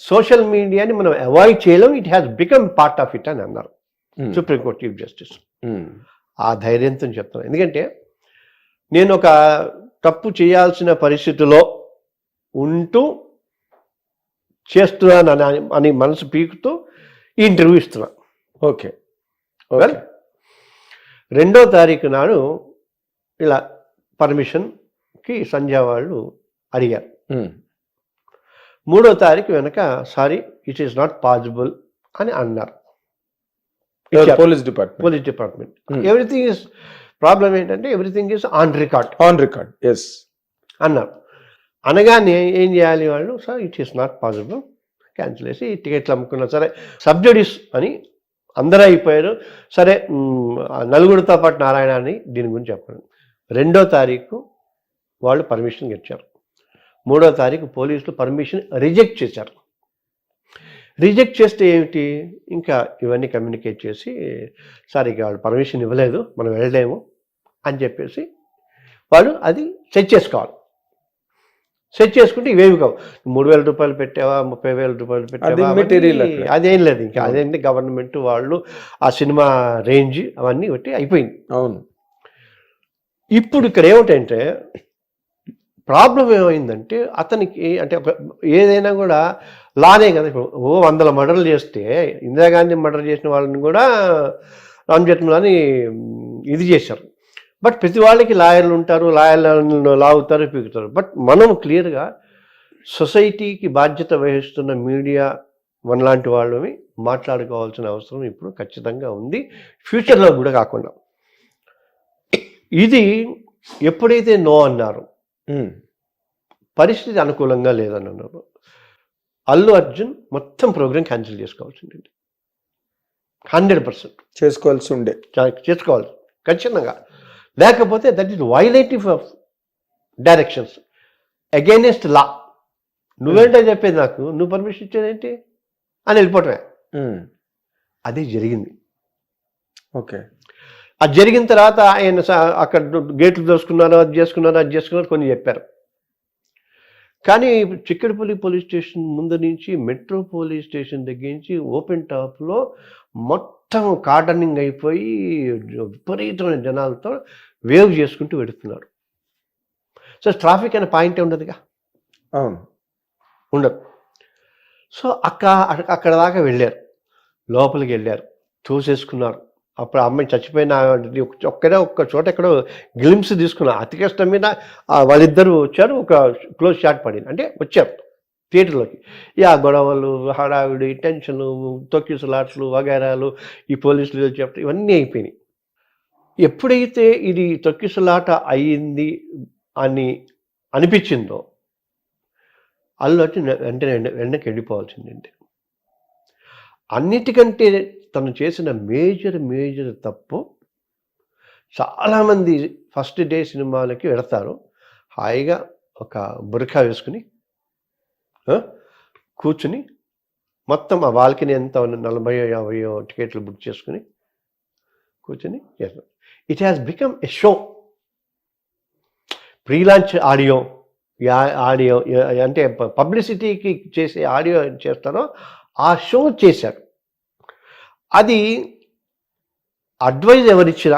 Social మీడియాని మనం avoid చేయలేం, it has become part of it అని అన్నారు సుప్రీంకోర్టు చీఫ్ జస్టిస్. ఆ ధైర్యంతో చెప్తాను, ఎందుకంటే నేను ఒక తప్పు చేయాల్సిన పరిస్థితిలో ఉంటూ చేస్తున్నాను అని మనసు పీకుతూ ఈ ఇంటర్వ్యూ ఇస్తున్నా. ఓకే, వెల్ 2వ తారీఖు నాడు ఇలా పర్మిషన్కి సంధ్య వాళ్ళు అడిగారు. 3వ తారీఖు వెనక sorry it is not possible అని అన్నారు police department. Everything is problem ఏంటంటే ఎవ్రీథింగ్ ఈస్ ఆన్ రికార్డ్ ఎస్ అన్నారు. అనగానే ఏం చేయాలి వాళ్ళు, sir it is not possible, cancel చేసి టికెట్లు అమ్ముకున్నారు. సరే సబ్జుడిస్ అని అందరూ అయిపోయారు. సరే నలుగురితో పాటు నారాయణ అని దీని గురించి చెప్పారు. 2వ తారీఖు వాళ్ళు పర్మిషన్ ఇచ్చారు. 3వ తారీఖు పోలీసులు పర్మిషన్ రిజెక్ట్ చేశారు. రిజెక్ట్ చేస్తే ఏమిటి, ఇంకా ఇవన్నీ కమ్యూనికేట్ చేసి సార్ ఇక వాళ్ళు పర్మిషన్ ఇవ్వలేదు, మనం వెళ్ళలేము అని చెప్పేసి వాళ్ళు అది సెట్ చేసుకోవాలి. సెట్ చేసుకుంటే ఇవేమి కావు, 3,000 రూపాయలు పెట్టావా, 30,000 రూపాయలు పెట్టావా, అదేం లేదు. ఇంకా అదేంటి గవర్నమెంట్ వాళ్ళు ఆ సినిమా రేంజ్ అవన్నీ బట్టి అయిపోయింది. అవును. ఇప్పుడు ఇక్కడ ఏమిటంటే ప్రాబ్లం ఏమైందంటే అతనికి, అంటే ఏదైనా కూడా లానే కదా. ఇప్పుడు 100 మర్డర్లు చేస్తే ఇందిరాగాంధీ మర్డర్ చేసిన వాళ్ళని కూడా రామ్ జెత్మలాని ఇది చేశారు. బట్ ప్రతి వాళ్ళకి లాయర్లు ఉంటారు, లాయర్లను లాగుతారు, పీకుతారు. బట్ మనం క్లియర్గా సొసైటీకి బాధ్యత వహిస్తున్న మీడియా మనలాంటి వాళ్ళని మాట్లాడుకోవాల్సిన అవసరం ఇప్పుడు ఖచ్చితంగా ఉంది, ఫ్యూచర్లో కూడా కాకుండా. ఇది ఎప్పుడైతే నో అన్నారు, పరిస్థితి అనుకూలంగా లేదని అన్నారు, అల్లు అర్జున్ మొత్తం ప్రోగ్రామ్ క్యాన్సిల్ చేసుకోవాల్సింది, 100% చేసుకోవాలి ఖచ్చితంగా. లేకపోతే that is violative of directions against law. నువ్వేంటో చెప్పేది నాకు, నువ్వు పర్మిషన్ ఇచ్చేదేంటి అని వెళ్ళిపోవటమే. అది జరిగింది. ఓకే, అది జరిగిన తర్వాత ఆయన అక్కడ గేట్లు దోసుకున్నారు, అది చేసుకున్నారు కొన్ని చెప్పారు. కానీ చిక్కడపల్లి పోలీస్ స్టేషన్ ముందు నుంచి మెట్రో పోలీస్ స్టేషన్ దగ్గర నుంచి ఓపెన్ టాప్లో మొత్తం కార్డనింగ్ అయిపోయి విపరీతమైన జనాలతో వేవ్ చేసుకుంటూ వెడుతున్నారు. సో ట్రాఫిక్ అనే పాయింటే ఉండదుగా, ఉండదు. సో అక్కడ దాకా వెళ్ళారు, లోపలికి వెళ్ళారు, చూసేసుకున్నారు. అప్పుడు ఆ అమ్మాయి చచ్చిపోయిన ఒక్క చోట ఎక్కడో గ్లిమ్స్ తీసుకున్నారు. అతి కష్టం మీద వాళ్ళిద్దరూ వచ్చారు, ఒక క్లోజ్ షాట్ పడింది, అంటే వచ్చారు థియేటర్లోకి. గొడవలు, హడావిడి, టెన్షన్లు, తొక్కిసలాట్లు, వగైరాలు, ఈ పోలీసులు చెప్తే ఇవన్నీ అయిపోయినాయి. ఎప్పుడైతే ఇది తొక్కిసలాట అయ్యింది అని అనిపించిందో అల్లు వచ్చి వెంటనే వెళ్ళిపోవాల్సిందండి. అన్నిటికంటే తను చేసిన మేజర్ తప్పు, చాలామంది ఫస్ట్ డే సినిమాలకి వెళతారు, హాయిగా ఒక బురఖా వేసుకుని కూర్చుని మొత్తం ఆ బాల్కనీ ఎంత 40-50 టికెట్లు బుక్ చేసుకుని కూర్చుని చేస్తారు. It has become a show. Pre launch audio అంటే పబ్లిసిటీకి చేసే ఆడియో చేస్తారో ఆ షో చేశారు. అది అడ్వైజ్ ఎవరిచ్చినా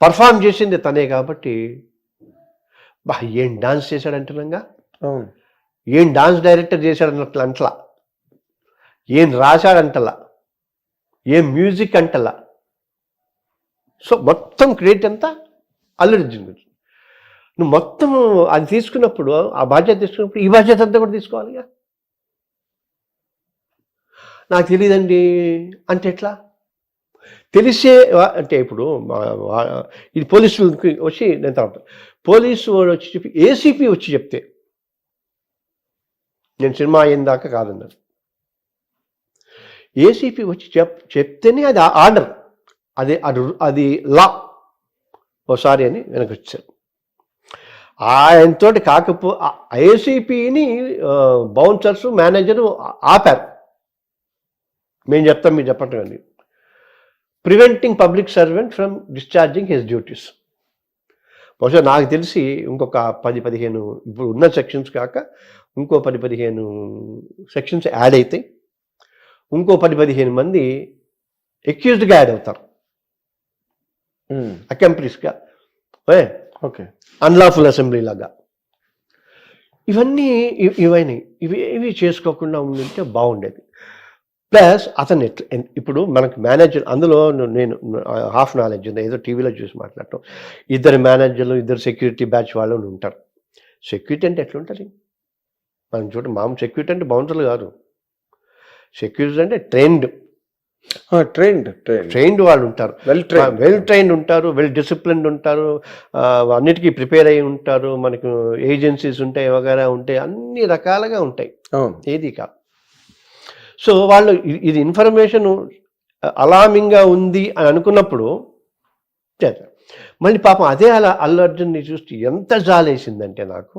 పర్ఫామ్ చేసింది తనే కాబట్టి, ఏం డాన్స్ చేశాడంటున్నాగా, ఏం డాన్స్ డైరెక్టర్ చేశాడన్నట్లు అంటలా, ఏం రాశాడంటలా, ఏం మ్యూజిక్ అంటలా. సో మొత్తం క్రెడిట్ అంతా అల్లు అర్జున్ గురించి. నువ్వు మొత్తం అది తీసుకున్నప్పుడు, ఆ బాధ్యత తీసుకున్నప్పుడు ఈ బాధ్యత అంతా కూడా తీసుకోవాలిగా. నాకు తెలియదండి అంటే ఎట్లా తెలిసే, అంటే ఇప్పుడు ఇది పోలీసులకి వచ్చి నేను తర్వాత పోలీసు వాడు వచ్చి చెప్పి ఏసీపీ వచ్చి చెప్తే, నేను సినిమా అయిన దాకా కాదన్నాను, ఏసీపీ వచ్చి చెప్తేనే అది ఆర్డర్, అది లా. ఓసారి అని వెనక్కి వచ్చారు. ఆయనతో కాకపో ఏసీపీని బౌన్సర్స్ మేనేజరు ఆపారు. మేము చెప్తాం, మీరు చెప్పండి కానీ, preventing public servant from discharging his duties. బహుశా నాకు తెలిసి ఇంకొక 10-15 ఇప్పుడు ఉన్న సెక్షన్స్ కాక ఇంకో 10-15 సెక్షన్స్ యాడ్ అవుతాయి, ఇంకో 10-15 మంది ఎక్యూజ్డ్గా యాడ్ అవుతారు, అకంప్లిస్గా, ఓకే, అన్లాఫుల్ అసెంబ్లీ లాగా. ఇవన్నీ ఇవి చేసుకోకుండా ఉండింటే బాగుండేది. ప్లస్ అతను ఇప్పుడు మనకు మేనేజర్, అందులో నేను హాఫ్ నాలెడ్జ్ ఉంది, ఏదో టీవీలో చూసి మాట్లాడటం. 2 మేనేజర్లు, 2 సెక్యూరిటీ బ్యాచ్ వాళ్ళు ఉంటారు. సెక్యూరిటీ అంటే ఎట్లుంటుంది మనం చూడండి, మామూలు సెక్యూరిటీ అంటే బౌన్సర్లు కాదు. సెక్యూరిటీ అంటే ట్రైన్డ్ వాళ్ళు ఉంటారు, వెల్ ట్రైన్డ్ ఉంటారు, వెల్ డిసిప్లిన్డ్ ఉంటారు, అన్నిటికీ ప్రిపేర్ అయి ఉంటారు. మనకు ఏజెన్సీస్ ఉంటాయి, వగైరా ఉంటాయి, అన్ని రకాలుగా ఉంటాయి, ఏది కాదు. సో వాళ్ళు ఇది ఇన్ఫర్మేషన్ అలామింగ్గా ఉంది అని అనుకున్నప్పుడు చేస్తారు. మళ్ళీ పాపం అదే అల్లు అర్జున్ని చూస్తే ఎంత జాలేసిందంటే నాకు,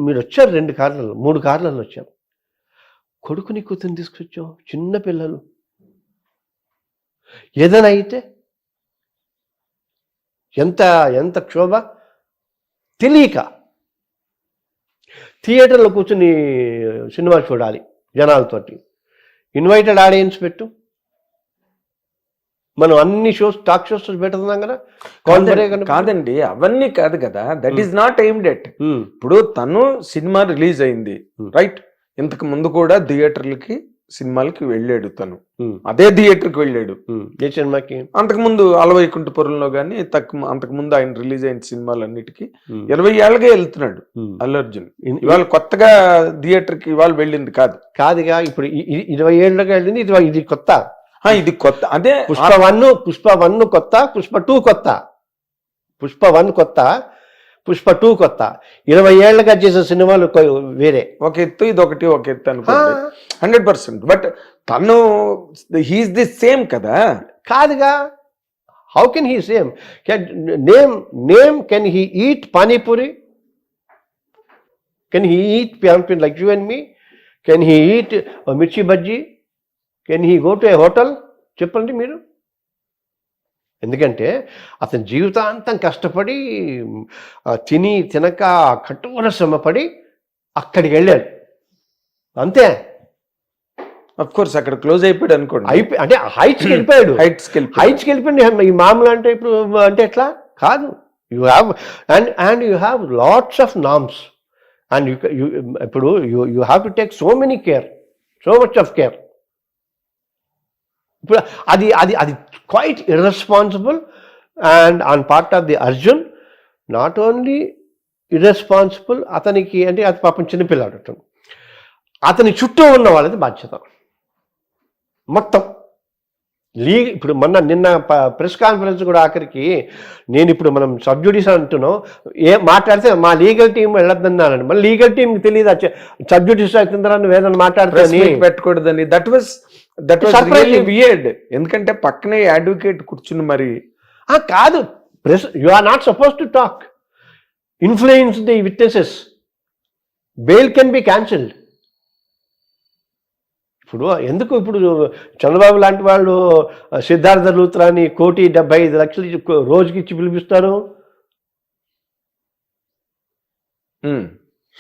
మీరు వచ్చారు 2 కార్లలో 3 కార్లలో వచ్చారు, కొడుకుని కూతురు తీసుకొచ్చావు, చిన్న పిల్లలు, ఏదైనా అయితే ఎంత క్షోభ. తెలియక థియేటర్లో కూర్చుని సినిమా చూడాలి జనాలతోటి, ఇన్వైటెడ్ ఆడియన్స్ పెట్టు. మనం అన్ని షోస్, టాక్ షోస్ పెడుతున్నాం కదా. కాదండి, అవన్నీ కాదు కదా, that is not aimed at. ఇప్పుడు తను సినిమా రిలీజ్ అయింది, రైట్, ఇంతకు ముందు కూడా థియేటర్లకి సినిమాలకి వెళ్ళాడు తను, అదే థియేటర్కి వెళ్ళాడు. ఏ సినిమాకి? అంతకుముందు అలవైకుంఠపురంలో కానీ అంతకుముందు ఆయన రిలీజ్ అయిన సినిమాలన్నిటికీ 20 ఏళ్ళగా వెళ్తున్నాడు అల్లు అర్జున్. ఇవాళ కొత్తగా థియేటర్కి ఇవాళ వెళ్ళింది కాదుగా, ఇప్పుడు 20 ఏళ్ళగా వెళ్ళింది, ఇది కొత్త. ఇది కొత్త. అదే పుష్ప 1 కొత్త, పుష్ప 2 కొత్త, పుష్ప 1 కొత్త, పుష్ప 2 కొత్త. 20 ఏళ్ళగా చేసే సినిమాలు వేరే, ఒక ఎత్తు, ఇది ఒక ఎత్తు అనుకోండి 100%. బట్ తను హీఈస్ ది సేమ్ కదా. కాదుగా, how can he same? Name can he eat panipuri? Can he eat panipuri like you and me? Can he eat mirchi bajji? Can he go to a hotel? చెప్పండి మీరు. ఎందుకంటే అతని జీవితాంతం కష్టపడి తినక కఠోర శ్రమపడి అక్కడికి వెళ్ళాడు, అంతే. అఫ్ కోర్స్ అక్కడ క్లోజ్ అయిపోయాడు అనుకోండి, అంటే హైట్స్కి వెళ్ళిపోయాడు. ఈ మామూలు అంటే ఇప్పుడు అంటే ఎట్లా కాదు. You have and you have lots of norms, and ఇప్పుడు you have to take so many care, so much of care. ఇప్పుడు అది quite irresponsible and on part of the Arjun. Not only irresponsible, అతనికి అంటే అది పాపం చిన్నపిల్లాడు, అతని చుట్టూ ఉన్న వాళ్ళది బాధ్యత మొత్తం. ఇప్పుడు నిన్న ప్రెస్ కాన్ఫరెన్స్ కూడా ఆఖరికి నేను ఇప్పుడు మనం సబ్జుడిస్ అంటున్నాం, మాట్లాడితే మా లీగల్ టీం వెళ్ళొద్దన్నానండి. మళ్ళీ లీగల్ టీంకి తెలియదు సబ్జుడిస్ అవుతుందని వేదన మాట్లాడితే పెట్టకూడదని. That was really weird. ఎందుకంటే పక్కనే అడ్వకేట్ కూర్చుని మరి కాదు, press you are not suppose to talk, influence the witnesses, bail can be cancelled. ఇప్పుడు ఎందుకు ఇప్పుడు చంద్రబాబు లాంటి వాళ్ళు సిద్ధార్థ లూత్రాని 1,75,00,000 రోజుకి ఇచ్చి పిలిపిస్తారు.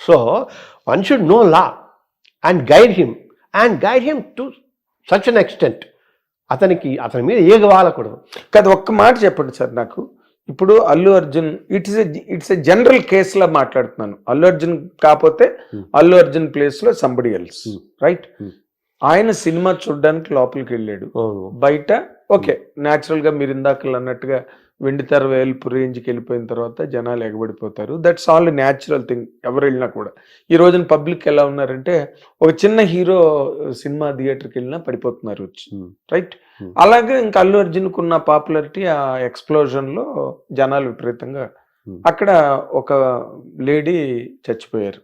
So one should know law and guide him to such an extent. అతని మీద ఏగవాలకూడదు కదా. ఒక్క మాట చెప్పండి సార్ నాకు. ఇప్పుడు Allu Arjun it's a general కేసులా మాట్లాడుతున్నాను. అల్లు అర్జున్ కాకపోతే అల్లు అర్జున్ ప్లేస్ లో సంబడి ఎల్స్, రైట్? ఆయన సినిమా చూడడానికి లోపలికి వెళ్ళాడు, బయట ఓకే న్యాచురల్ గా మీరు ఇందాకలు అన్నట్టుగా వెండితెర వేల్పు రేంజ్కి వెళ్ళిపోయిన తర్వాత జనాలు ఎగబడిపోతారు. దట్స్ ఆల్ న్యాచురల్ థింగ్, ఎవరు వెళ్ళినా కూడా. ఈ రోజున పబ్లిక్ ఎలా ఉన్నారంటే ఒక చిన్న హీరో సినిమా థియేటర్కి వెళ్ళినా పడిపోతున్నారు వచ్చి, రైట్? అలాగే ఇంకా అల్లు అర్జున్కు ఉన్న పాపులారిటీ ఆ ఎక్స్ప్లోజన్ లో జనాలు విపరీతంగా, అక్కడ ఒక లేడీ చచ్చిపోయారు.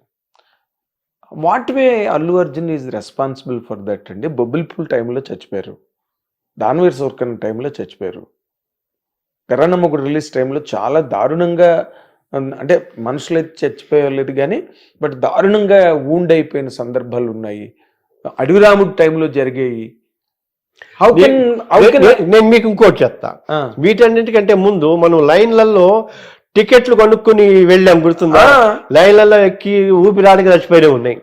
What way Allu Arjun is responsible for that అండి? బొబ్బిల్పూల్ టైంలో చచ్చిపోయారు, దాన్వీర్ సోర్కన్ టైంలో చచ్చిపోయారు, కరణమ్మగుడు రిలీజ్ టైంలో చాలా దారుణంగా, అంటే మనుషులైతే చచ్చిపోయలేదు కానీ బట్ దారుణంగా వూండ్ అయిపోయిన సందర్భాలు ఉన్నాయి. అడవిరాముడి టైంలో జరిగాయి. నేను మీకు ఇంకోటి చెప్తా. వీటన్నిటికంటే ముందు మనం లైన్లలో టికెట్లు కొనుక్కుని వెళ్ళాం గుర్తుందా, లైన్లలో ఎక్కి ఊపిరాడికి చచ్చిపోయినా ఉన్నాయి.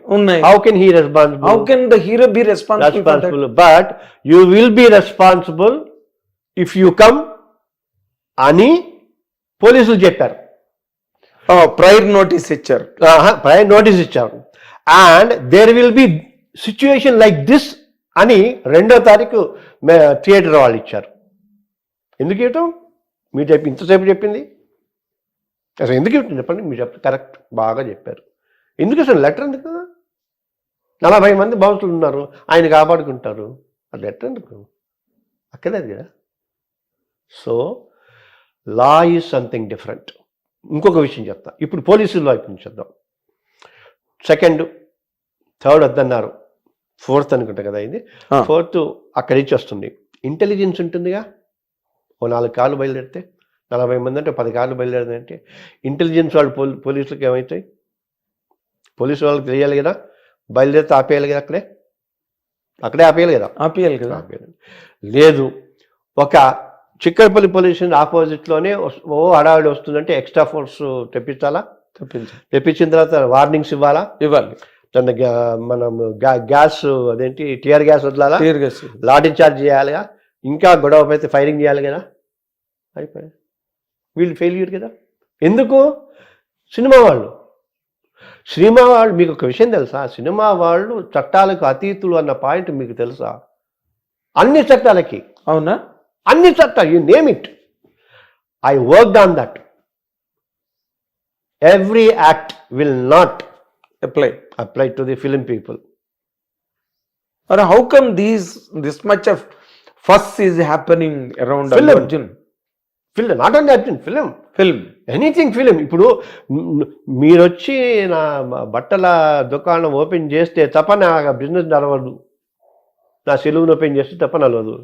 How can he responsible? How can the hero be responsible? But you will be responsible if you come అని పోలీసులు చెప్పారు. ప్రైర్ నోటీస్ ఇచ్చారు. ప్రైర్ నోటీస్ ఇచ్చారు. And there will be situation like this అని 2వ తారీఖు థియేటర్ వాళ్ళు ఇచ్చారు. ఎందుకు ఇవ్వటం? మీరు ఇంతసేపు చెప్పింది అసలు ఎందుకు ఇవ్వటం చెప్పండి. మీరు కరెక్ట్, బాగా చెప్పారు. ఎందుకు అసలు లెటర్ ఎందుకు కదా? 40 మంది బౌన్సులు ఉన్నారు, ఆయన కాపాడుకుంటారు. ఆ లెటర్ ఎందుకు? అక్కర్లేదు కదా. So law is something different. ఇంకొక విషయం చెప్తా. ఇప్పుడు పోలీసుల వైపు నుంచి చూద్దాం. 2nd, 3rd వద్దన్నారు, 4th అనుకుంటా కదా ఇది. 4th అక్కడి నుంచి వస్తుంది. ఇంటెలిజెన్స్ ఉంటుందిగా. ఓ 4 కార్లు బయలుదేరితే 40 మంది అంటే 10 కార్లు బయలుదేరితే ఇంటెలిజెన్స్ వాళ్ళు పోలీసులకు ఏమవుతాయి? పోలీసు వాళ్ళకి తెలియాలి కదా, బయలుదేరితే ఆపేయాలి కదా, అక్కడే ఆపేయాలి కదా. ఆపేయాలి. లేదు, ఒక చిక్కడపల్లి పోలీస్ స్టేషన్ ఆపోజిట్లోనే హడావిడి వస్తుందంటే ఎక్స్ట్రా ఫోర్స్ తెప్పించాలా? తెప్పించిన తర్వాత వార్నింగ్స్ ఇవ్వాలి. మనం గ్యాస్ అదేంటి టియర్ గ్యాస్ వదలాలా, లాఠీ చార్జ్ చేయాలిగా, ఇంకా గొడవ అయితే ఫైరింగ్ చేయాలి కదా. అయిపోయాయి. వీళ్ళు ఫెయిల్యూర్ కదా. ఎందుకు? సినిమా వాళ్ళు మీకు ఒక విషయం తెలుసా? సినిమా వాళ్ళు చట్టాలకు అతీతులు అన్న పాయింట్ మీకు తెలుసా? అన్ని చట్టాలకి. అవునా? అన్ని చట్టాలు, you name it. I worked on that. Every act will not apply to the film people. Or how come this much of fuss is happening around Film. Arjun? Film, not only Arjun, film. Anything film. ఇప్పుడు మీరు వచ్చి నా బట్టల దుకాణం open చేస్తే తప్ప నా business నడవదు, నా సెలూన్ ఓపెన్ చేస్తే తప్ప నడవదు.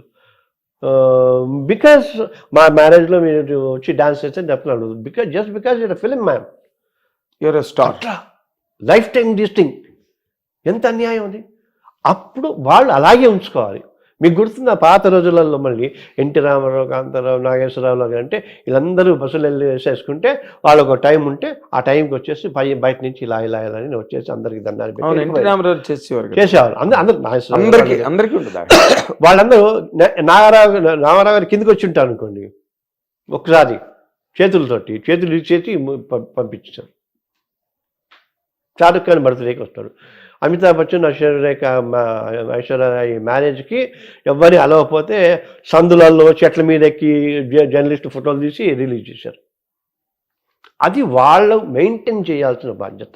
బికాస్ మా మ్యారేజ్లో మీరు వచ్చి డాన్స్ చేస్తే తప్ప నడవదు. Because you're film man, you're a star. Life time డిస్టింగ్. ఎంత అన్యాయం అది. అప్పుడు వాళ్ళు అలాగే ఉంచుకోవాలి. మీకు గుర్తున్న పాత రోజులలో మళ్ళీ ఎన్టీ రామారావు, కాంతారావు, నాగేశ్వరరావు అంటే వీళ్ళందరూ బస్సులు వెళ్ళి వేసేసుకుంటే వాళ్ళకు ఒక టైం ఉంటే ఆ టైంకి వచ్చేసి బయట నుంచి ఇలా అని వచ్చేసి అందరికి దండాలు చేసేవారు. అందరికీ వాళ్ళందరూ రామారావు గారి కిందకి వచ్చి ఉంటారు అనుకోండి, ఒకసారి చేతులు ఇచ్చేసి పంపించారు. షారుఖ్ ఖాన్ బర్త్డేకి వస్తాడు, అమితాబ్ బచ్చన్ ఐశ్వర్యరాయ్ మ్యారేజ్కి ఎవరిని అలవకపోతే సందులలో చెట్ల మీద ఎక్కి జర్నలిస్ట్ ఫోటోలు తీసి రిలీజ్ చేశారు. అది వాళ్ళు మెయింటైన్ చేయాల్సిన బాధ్యత.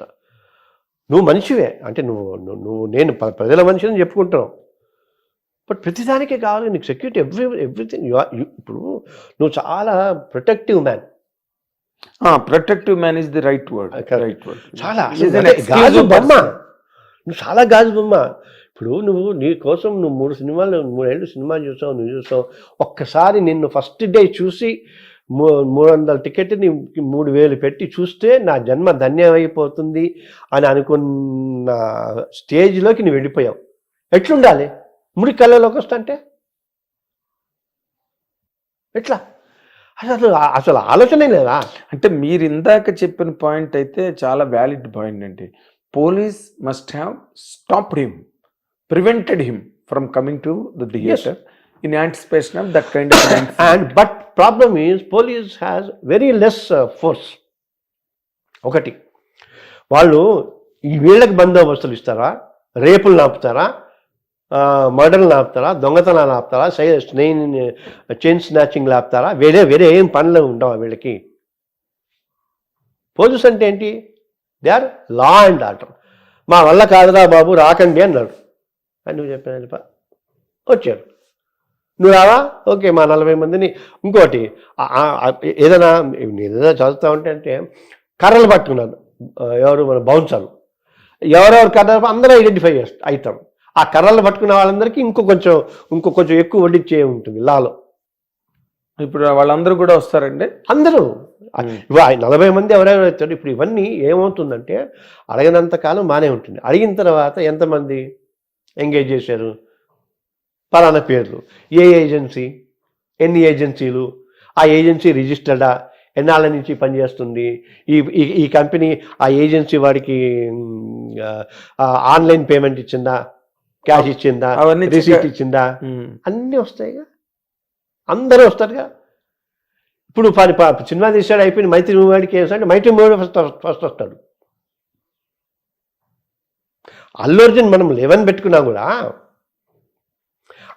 నువ్వు మనిషివే అంటే నేను ప్రజల మనిషిని చెప్పుకుంటున్నావు, బట్ ప్రతిదానికే కావాలి నీకు సెక్యూరిటీ, ఎవ్రీథింగ్. ఇప్పుడు నువ్వు చాలా protective man. Protective man is the right word. చాలా గాజు బొమ్మ, నువ్వు చాలా గాజు బొమ్మ. ఇప్పుడు నీ కోసం నువ్వు 3 ఏళ్ళు సినిమా చూసావు, నువ్వు చూసావు. ఒక్కసారి నిన్ను ఫస్ట్ డే చూసి 300 టికెట్ని 3000 పెట్టి చూస్తే నా జన్మ ధన్యమైపోతుంది అని అనుకున్న స్టేజ్లోకి నువ్వు వెళ్ళిపోయావు. ఎట్లుండాలి? ముడి కళ్ళలోకి వస్తుంటే ఎట్లా? అసలు ఆలోచనే లేదా? అంటే మీరు ఇందాక చెప్పిన పాయింట్ అయితే చాలా వ్యాలిడ్ పాయింట్ అండి. Police must have stopped him, prevented him from coming to the theatre in anticipation of that kind of and but problem is police has very less force. ఒకటి, వాళ్ళు ఈ వీళ్ళకి బందోబస్తులు ఇస్తారా, రేపులు ఆపుతారా, మర్డర్లు ఆపుతారా, దొంగతనాలు ఆపుతారా, చైన్ స్నాచింగ్లు ఆపుతారా? వేరే ఏం పనులు ఉండవా వీళ్ళకి? పోలీస్ అంటే ఏంటి? They are law and order. మా వల్ల కాదురా బాబు రాకండి అన్నాడు అని నువ్వు చెప్పిన వచ్చారు, నువ్వు రావా, ఓకే మా 40 మందిని. ఇంకోటి ఏదైనా చదువుతా ఉంటే కర్రలు పట్టుకున్నాను, ఎవరు మన బౌన్సర్లు, ఎవరెవరు కర్రలు అందరూ ఐడెంటిఫై అవుతాం. ఆ కర్రలు పట్టుకున్న వాళ్ళందరికీ ఇంకో కొంచెం ఎక్కువ వడ్డిచ్చే ఉంటుంది లాలో. ఇప్పుడు వాళ్ళందరూ కూడా వస్తారండి, అందరూ 40 మంది ఎవరెవరు అవుతారు. ఇప్పుడు ఇవన్నీ ఏమవుతుందంటే అడిగినంత కాలం బాగానే ఉంటుంది, అడిగిన తర్వాత ఎంతమంది ఎంగేజ్ చేశారు, పలానా పేర్లు, ఏ ఏజెన్సీ, ఎన్ని ఏజెన్సీలు, ఆ ఏజెన్సీ రిజిస్టర్డా, ఎన్నాళ్ళ నుంచి పనిచేస్తుంది, ఈ ఈ కంపెనీ ఆ ఏజెన్సీ వాడికి ఆన్లైన్ పేమెంట్ ఇచ్చిందా, క్యాష్ ఇచ్చిందా, అవన్నీ రిసీట్ ఇచ్చిందా, అన్నీ వస్తాయిగా, అందరూ వస్తారుగా. ఇప్పుడు సినిమా తీసాడు అయిపోయింది, మైత్రి మూవీ వాడికి అంటే మైత్రి మూవీ ఫస్ట్ వస్తాడు. అల్లు అర్జున్ మనం 11 పెట్టుకున్నా కూడా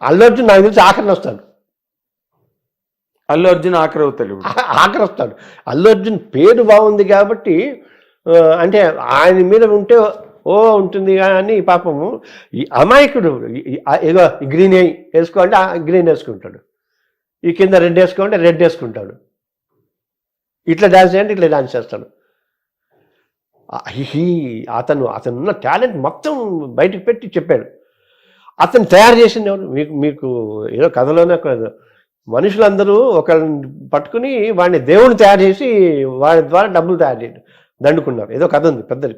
అల్లు అర్జున్ నాకు తెలిసి ఆఖరిని వస్తాడు. అల్లు అర్జున్ ఆఖరి అవుతాడు, ఆఖరి వస్తాడు. అల్లు అర్జున్ పేరు బాగుంది కాబట్టి అంటే ఆయన మీద ఉంటే ఉంటుంది కానీ పాపము ఈ అమాయకుడు ఏదో గ్రీన్ వేసుకోండి గ్రీన్ వేసుకుంటాడు, ఈ కింద రెడ్ వేసుకోండి రెడ్ వేసుకుంటాడు, ఇట్లా డాన్స్ చేయండి ఇట్లా డాన్స్ చేస్తాడు. అతనున్న టాలెంట్ మొత్తం బయటకు పెట్టి చెప్పాడు. అతను తయారు చేసింది ఎవరు? మీకు ఏదో కథలోనే మనుషులందరూ ఒకరిని పట్టుకుని వాడిని దేవుని తయారు చేసి వాడి ద్వారా డబ్బులు తయారు చేయడం దండుకున్నారు. ఏదో కథ ఉంది పెద్దది.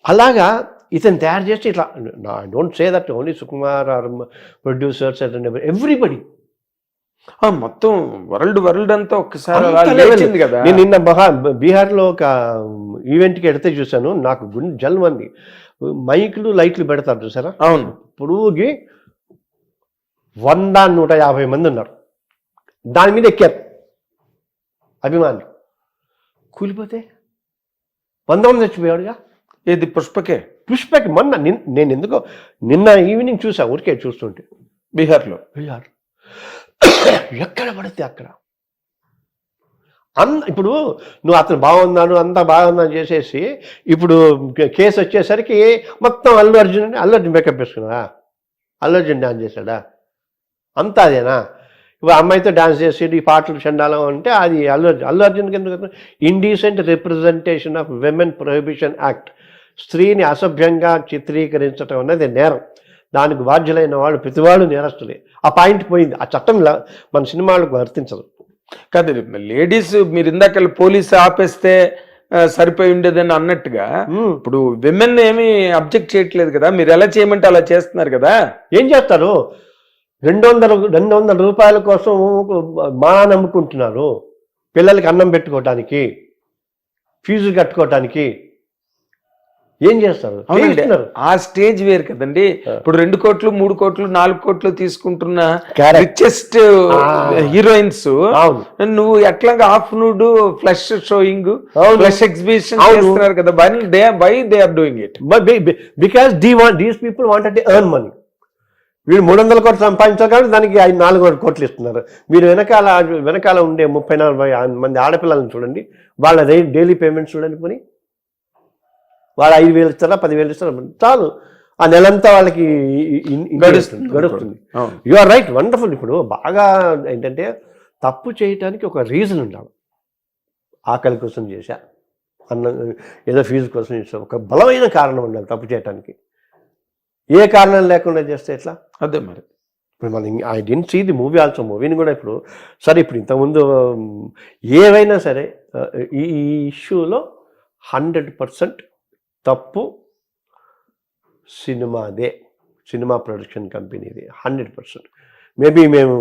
అలాగా ఇతను తయారు చేసి ఇట్లా, I don't say that only Sukumar or producers everybody, మొత్తం వరల్డ్ అంతా ఒక్కసారి కదా. నేను నిన్న బీహార్లో ఒక ఈవెంట్కి ఎడితే చూశాను, నాకు గుండె జల్మంది. మైకులు లైట్లు పెడతారు చూసారా, అవును, పొడుగుకి 100-150 మంది ఉన్నారు, దాని మీద ఎక్కారు అభిమానులు. కూలిపోతే 100 మంది చచ్చిపోయాడుగా. ఏది పుష్పకి మొన్న నేను ఎందుకో నిన్న ఈవినింగ్ చూసా, ఊరికే చూస్తుంటే బీహార్ ఎక్కడ పడితే అక్కడ ఇప్పుడు నువ్వు అతను బాగున్నాను అంతా బాగుందని చేసేసి ఇప్పుడు కేసు వచ్చేసరికి మొత్తం అల్లు అర్జున్ మేకప్ వేసుకున్నా, అల్లు అర్జున్ డాన్స్ చేశాడా, అంతా అదేనా? ఇప్పుడు అమ్మాయితో డాన్స్ చేసేది ఈ పాటలు చండాలం అంటే అది అల్లు అర్జున్కి ఎందుకు? Indecent representation of women prohibition act, స్త్రీని అసభ్యంగా చిత్రీకరించడం అనేది నేరం, దానికి బాధ్యులైన వాళ్ళు ప్రతివాళ్ళు నేరస్తులే. ఆ పాయింట్ పోయింది, ఆ చట్టం మన సినిమాలకు వర్తించదు. కాదు, లేడీస్ మీరు ఇందాక పోలీసు ఆపేస్తే సరిపోయి ఉండేదని అన్నట్టుగా ఇప్పుడు విమెన్ ఏమి అబ్జెక్ట్ చేయట్లేదు కదా, మీరు ఎలా చేయమంటే అలా చేస్తున్నారు కదా. ఏం చేస్తారు? 200 రూపాయల కోసం మానా నమ్ముకుంటున్నారు, పిల్లలకి అన్నం పెట్టుకోవటానికి, ఫీజు కట్టుకోవటానికి. ఏం చేస్తారు? ఆ స్టేజ్ వేరు కదండి. ఇప్పుడు 2 కోట్లు 3 కోట్లు 4 కోట్లు తీసుకుంటున్న రిచెస్ట్ హీరోయిన్స్ నువ్వు ఎట్లాగా half nude flush showing flush exhibition చేస్తున్నారు కదా. Why they are doing it? Because these people wanted to earn money. వీడు 300 కోట్లు సంపాదించారు కాబట్టి దానికి 400 కోట్లు ఇస్తున్నారు. మీరు వెనకాల ఉండే 30-40 మంది ఆడపిల్లలను చూడండి, వాళ్ళ డైలీ పేమెంట్స్ చూడండి. పోనీ వాళ్ళు 5,000 ఇస్తారా 10,000 ఇస్తారా చాలు, ఆ నెలంతా వాళ్ళకి గడుస్తుంది. You are right, wonderful. ఇప్పుడు బాగా ఏంటంటే తప్పు చేయటానికి ఒక రీజన్ ఉండాలి. ఆకలి కోసం చేశా, ఏదో ఫీజు కోసం చేసా, ఒక బలమైన కారణం ఉండాలి తప్పు చేయటానికి. ఏ కారణం లేకుండా చేస్తే ఎట్లా? అదే మరి. ఇప్పుడు మనం I didn't see the movie also, మూవీని కూడా ఇప్పుడు సరే ఇప్పుడు ఇంతకుముందు ఏవైనా సరే ఈ ఇష్యూలో 100% తప్పు సినిమాదే, సినిమా ప్రొడక్షన్ కంపెనీది 100%. మేబీ మేము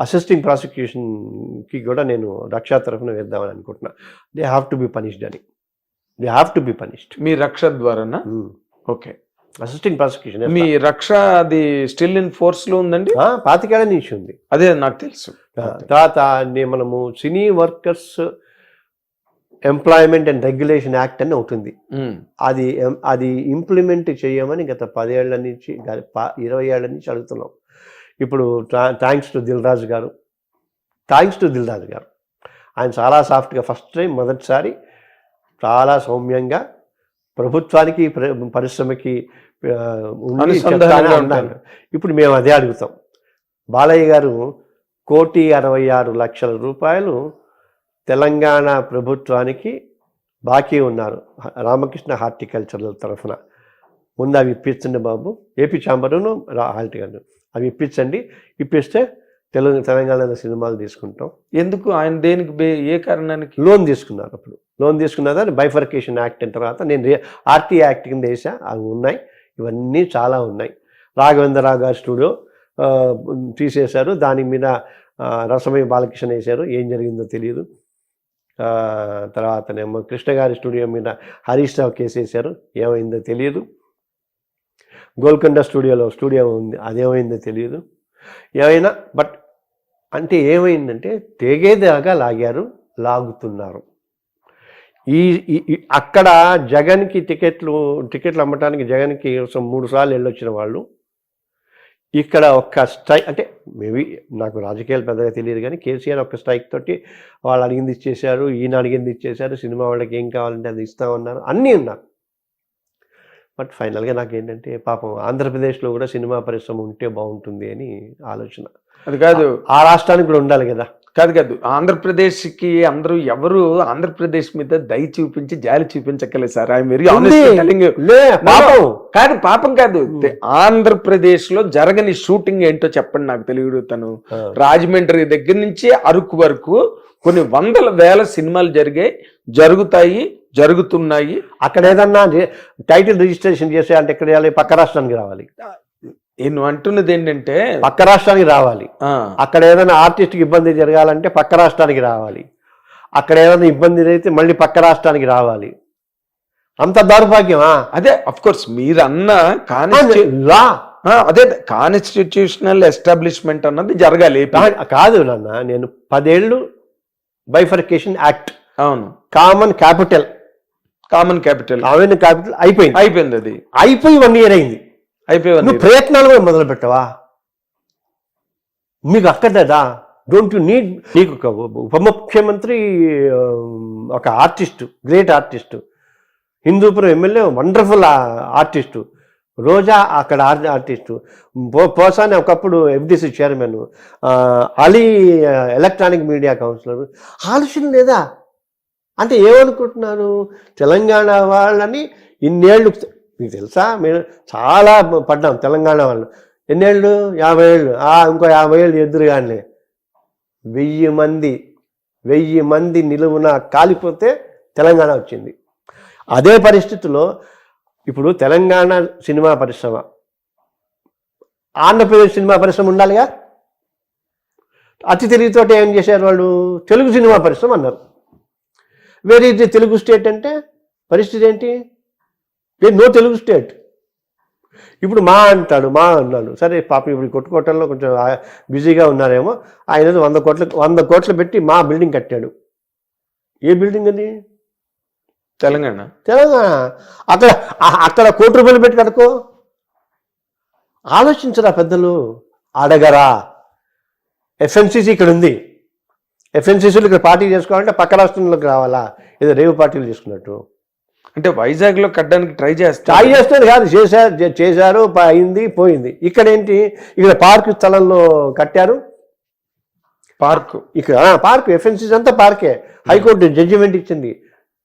అసిస్టింగ్ ప్రాసిక్యూషన్కి కూడా నేను రక్షా తరఫున వేద్దామని అనుకుంటున్నా. They have to be punished అని, they have to be punished. మీ రక్ష ద్వారానా? ఓకే. అసిస్టింగ్ ప్రాసిక్యూషన్ మీ రక్ష అది స్టిల్ ఇన్ ఫోర్స్ లో ఉందండి? 25 ఏళ్ల నుంచి ఉంది. అదే నాకు తెలుసు. తర్వాత మనము సినీ workers employment and regulation act అని అవుతుంది, అది ఇంప్లిమెంట్ చేయమని గత 10 ఏళ్ల నుంచి 20 ఏళ్ల నుంచి అడుగుతున్నాం. ఇప్పుడు థ్యాంక్స్ టు దిల్ రాజు గారు ఆయన చాలా సాఫ్ట్గా ఫస్ట్ టైం మొదటిసారి చాలా సౌమ్యంగా ప్రభుత్వానికి పరిశ్రమకి ఉన్నారు. ఇప్పుడు మేము అదే అడుగుతాం. బాలయ్య గారు 1,66,00,000 రూపాయలు తెలంగాణ ప్రభుత్వానికి బాకీ ఉన్నారు రామకృష్ణ హార్టికల్చరల్ తరఫున. ముందు అవి ఇప్పించండి బాబు, ఏపీ ఛాంబరును హార్టికల్చర్ అవి ఇప్పిస్తే తెలంగాణలో సినిమాలు తీసుకుంటాం. ఎందుకు ఆయన దేనికి ఏ కారణానికి లోన్ తీసుకున్నారు? అప్పుడు లోన్ తీసుకున్నదా బైఫర్కేషన్ యాక్ట్ అయిన తర్వాత నేను ఆర్టీ యాక్ట్ కింద వేసా, అవి ఉన్నాయి, ఇవన్నీ చాలా ఉన్నాయి. రాఘవేంద్రరావు గారి స్టూడియో తీసేశారు, దాని మీద రసమయ్య బాలకృష్ణ వేశారు, ఏం జరిగిందో తెలియదు. తర్వాతనేమో కృష్ణ గారి స్టూడియో మీద హరీష్ రావు కేసు వేశారు, ఏమైందో తెలియదు. గోల్కొండ స్టూడియో ఉంది, అదేమైందో తెలియదు. ఏమైనా బట్ అంటే ఏమైందంటే తెగేదాకా లాగుతున్నారు. అక్కడ జగన్కి టికెట్లు అమ్మటానికి జగన్కి 3 సార్లు వెళ్ళొచ్చిన వాళ్ళు ఇక్కడ ఒక్క స్ట్రైక్, అంటే మేబీ నాకు రాజకీయాలు పెద్దగా తెలియదు కానీ కేసీఆర్ ఒక్క స్ట్రైక్ తోటి వాళ్ళు అడిగింది ఇచ్చేశారు, ఈయన అడిగింది ఇచ్చేశారు, సినిమా వాళ్ళకి ఏం కావాలంటే అది ఇస్తామన్నారు, అన్నీ ఉన్నారు. బట్ ఫైనల్గా నాకేంటంటే పాపం ఆంధ్రప్రదేశ్లో కూడా సినిమా పరిశ్రమ ఉంటే బాగుంటుంది అని ఆలోచన. అది కాదు, ఆ రాష్ట్రానికి కూడా ఉండాలి కదా. కాదు ఆంధ్రప్రదేశ్కి అందరూ ఎవరు ఆంధ్రప్రదేశ్ మీద దయ చూపించి జాలి చూపించక్కలేదు సార్. ఐ వెరీ కాదు, పాపం కాదు. ఆంధ్రప్రదేశ్ లో జరగని షూటింగ్ ఏంటో చెప్పండి నాకు తెలియడుతాను. రాజమండ్రి దగ్గర నుంచి అరకు వరకు కొన్ని వందల వేల సినిమాలు జరుగుతున్నాయి. అక్కడ ఏదన్నా టైటిల్ రిజిస్ట్రేషన్ చేసే అంటే ఎక్కడ పక్క రాష్ట్రానికి రావాలి. నేను అంటున్నది ఏంటంటే పక్క రాష్ట్రానికి రావాలి. అక్కడ ఏదైనా ఆర్టిస్ట్కి ఇబ్బంది జరగాలంటే పక్క రాష్ట్రానికి రావాలి. అక్కడ ఏదైనా ఇబ్బంది అయితే మళ్ళీ పక్క రాష్ట్రానికి రావాలి. అంత దౌర్భాగ్యమా? అదే అఫ్ కోర్స్ మీరు అన్న అదే కాన్స్టిట్యూషనల్ ఎస్టాబ్లిష్మెంట్ అన్నది జరగాలి. కాదు నాన్న, నేను 10 ఏళ్ళు బైఫర్కేషన్ యాక్ట్, అవును, కామన్ క్యాపిటల్ అయిపోయింది. అది అయిపోయి 1 year అయింది. నువ్వు ప్రయత్నాలు కూడా మొదలు పెట్టవా? మీకు అక్కడదా? Don't you need? నీకు ఒక ఉప ముఖ్యమంత్రి, ఒక artist, great artist, Hindupuram MLA wonderful artist, Roja అక్కడ ఆర్టిస్టు, పోసాని ఒకప్పుడు FDC chairman, Ali electronic media councillor. ఆలోచన లేదా? అంటే ఏమనుకుంటున్నారు? తెలంగాణ వాళ్ళని ఇన్నేళ్ళు, మీకు తెలుసా, మేము చాలా పడ్డాం తెలంగాణ వాళ్ళు. ఎన్నేళ్ళు? 50 ఏళ్ళు. ఇంకో 50 ఏళ్ళు ఎదురుగానే 1000 మంది నిలువున కాలిపోతే తెలంగాణ వచ్చింది. అదే పరిస్థితిలో ఇప్పుడు తెలంగాణ సినిమా పరిశ్రమ, ఆంధ్రప్రదేశ్ సినిమా పరిశ్రమ ఉండాలిగా. అతి తెలివితోటి ఏం చేశారు వాళ్ళు? తెలుగు సినిమా పరిశ్రమ అన్నారు. వేరే తెలుగు స్టేట్ అంటే పరిస్థితి ఏంటి? No Telugu state. ఇప్పుడు అన్నాడు. సరే పాపం ఇప్పుడు కొట్టుకోవటంలో కొంచెం బిజీగా ఉన్నారేమో. ఆయన 100 కోట్లు పెట్టి మా బిల్డింగ్ కట్టాడు. ఏ బిల్డింగ్ అది? తెలంగాణ. అక్కడ ₹1 పెట్టి కట్టుకో. ఆలోచించరా పెద్దలు? అడగరా? FNCC ఇక్కడ ఉంది. FNCCలు ఇక్కడ పార్టీ చేసుకోవాలంటే పక్క రాష్ట్రంలోకి రావాలా? ఏదో రేవు పార్టీలు చేసుకున్నట్టు. అంటే వైజాగ్ లో కట్టడానికి ట్రై చేస్తారు కాదు, చేశారు, అయింది, పోయింది. ఇక్కడ ఏంటి? ఇక్కడ పార్క్ స్థలంలో కట్టారు. పార్క్ FNCC అంతా పార్కే. హైకోర్టు జడ్జిమెంట్ ఇచ్చింది.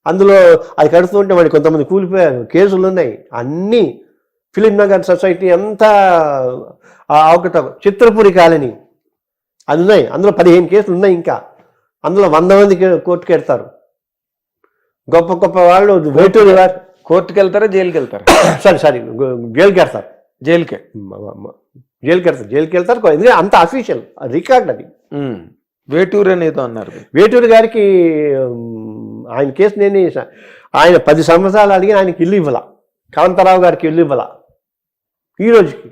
అందులో అది కడుతుంటే మరి కొంతమంది కూలిపోయారు, కేసులు ఉన్నాయి. అన్నీ ఫిలిం నగర్ సొసైటీ అంతా అవకతవక. చిత్రపురి కాలనీ అది ఉన్నాయి. అందులో 15 కేసులు ఉన్నాయి. ఇంకా అందులో 100 మంది కోర్టుకు వెళ్తారు. గొప్ప గొప్ప వాళ్ళు వేటూరు కోర్టుకు వెళ్తారా, జైలుకి వెళ్తారా? సరే జైలుకి వెళ్తారు. జైలుకి వెళ్తారు. ఎందుకంటే అంత అఫీషియల్ రికార్డ్ అది. వేటూరు అనేదో అన్నారు. వేటూరు గారికి ఆయన కేసు నేనే చేశా. ఆయన 10 సంవత్సరాలు అడిగి ఆయనకి ఇల్లు ఇవ్వాల. కాంతారావు గారికి ఇల్లు ఇవ్వాల. ఈ రోజుకి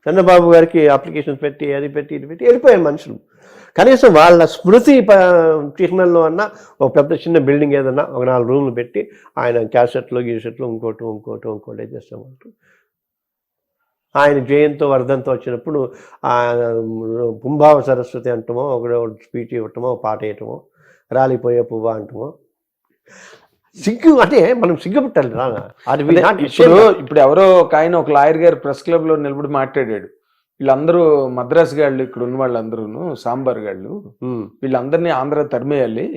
చంద్రబాబు గారికి అప్లికేషన్స్ పెట్టి అది పెట్టి ఇది పెట్టి వెళ్ళిపోయాయి మనుషులు. కనీసం వాళ్ళ స్మృతి చిహ్నంలో అన్న ఒక పెద్ద చిన్న బిల్డింగ్ ఏదన్నా ఒక 4 రూమ్లు పెట్టి ఆయన క్యాసెట్లు గీసెట్లు ఇంకోటి చేస్తామంటూ ఆయన జయంతో వర్ధంతో వచ్చినప్పుడు పుంభావ సరస్వతి అంటమో ఒక స్పీచ్ ఇవ్వటమో పాట వేయటమో రాలిపోయే పువ్వ అంటమో సిగ్గు. అంటే మనం సిగ్గుపట్టాలి. ఇప్పుడు ఎవరో ఒక ఆయన ఒక లాయర్ గారు ప్రెస్ క్లబ్ లో నిలబడి మాట్లాడాడు. వీళ్ళందరూ మద్రాసు గాళ్ళు, ఇక్కడ ఉన్న వాళ్ళందరూ సాంబార్ గాళ్ళు, వీళ్ళందరినీ ఆంధ్ర తరిమేయాలి,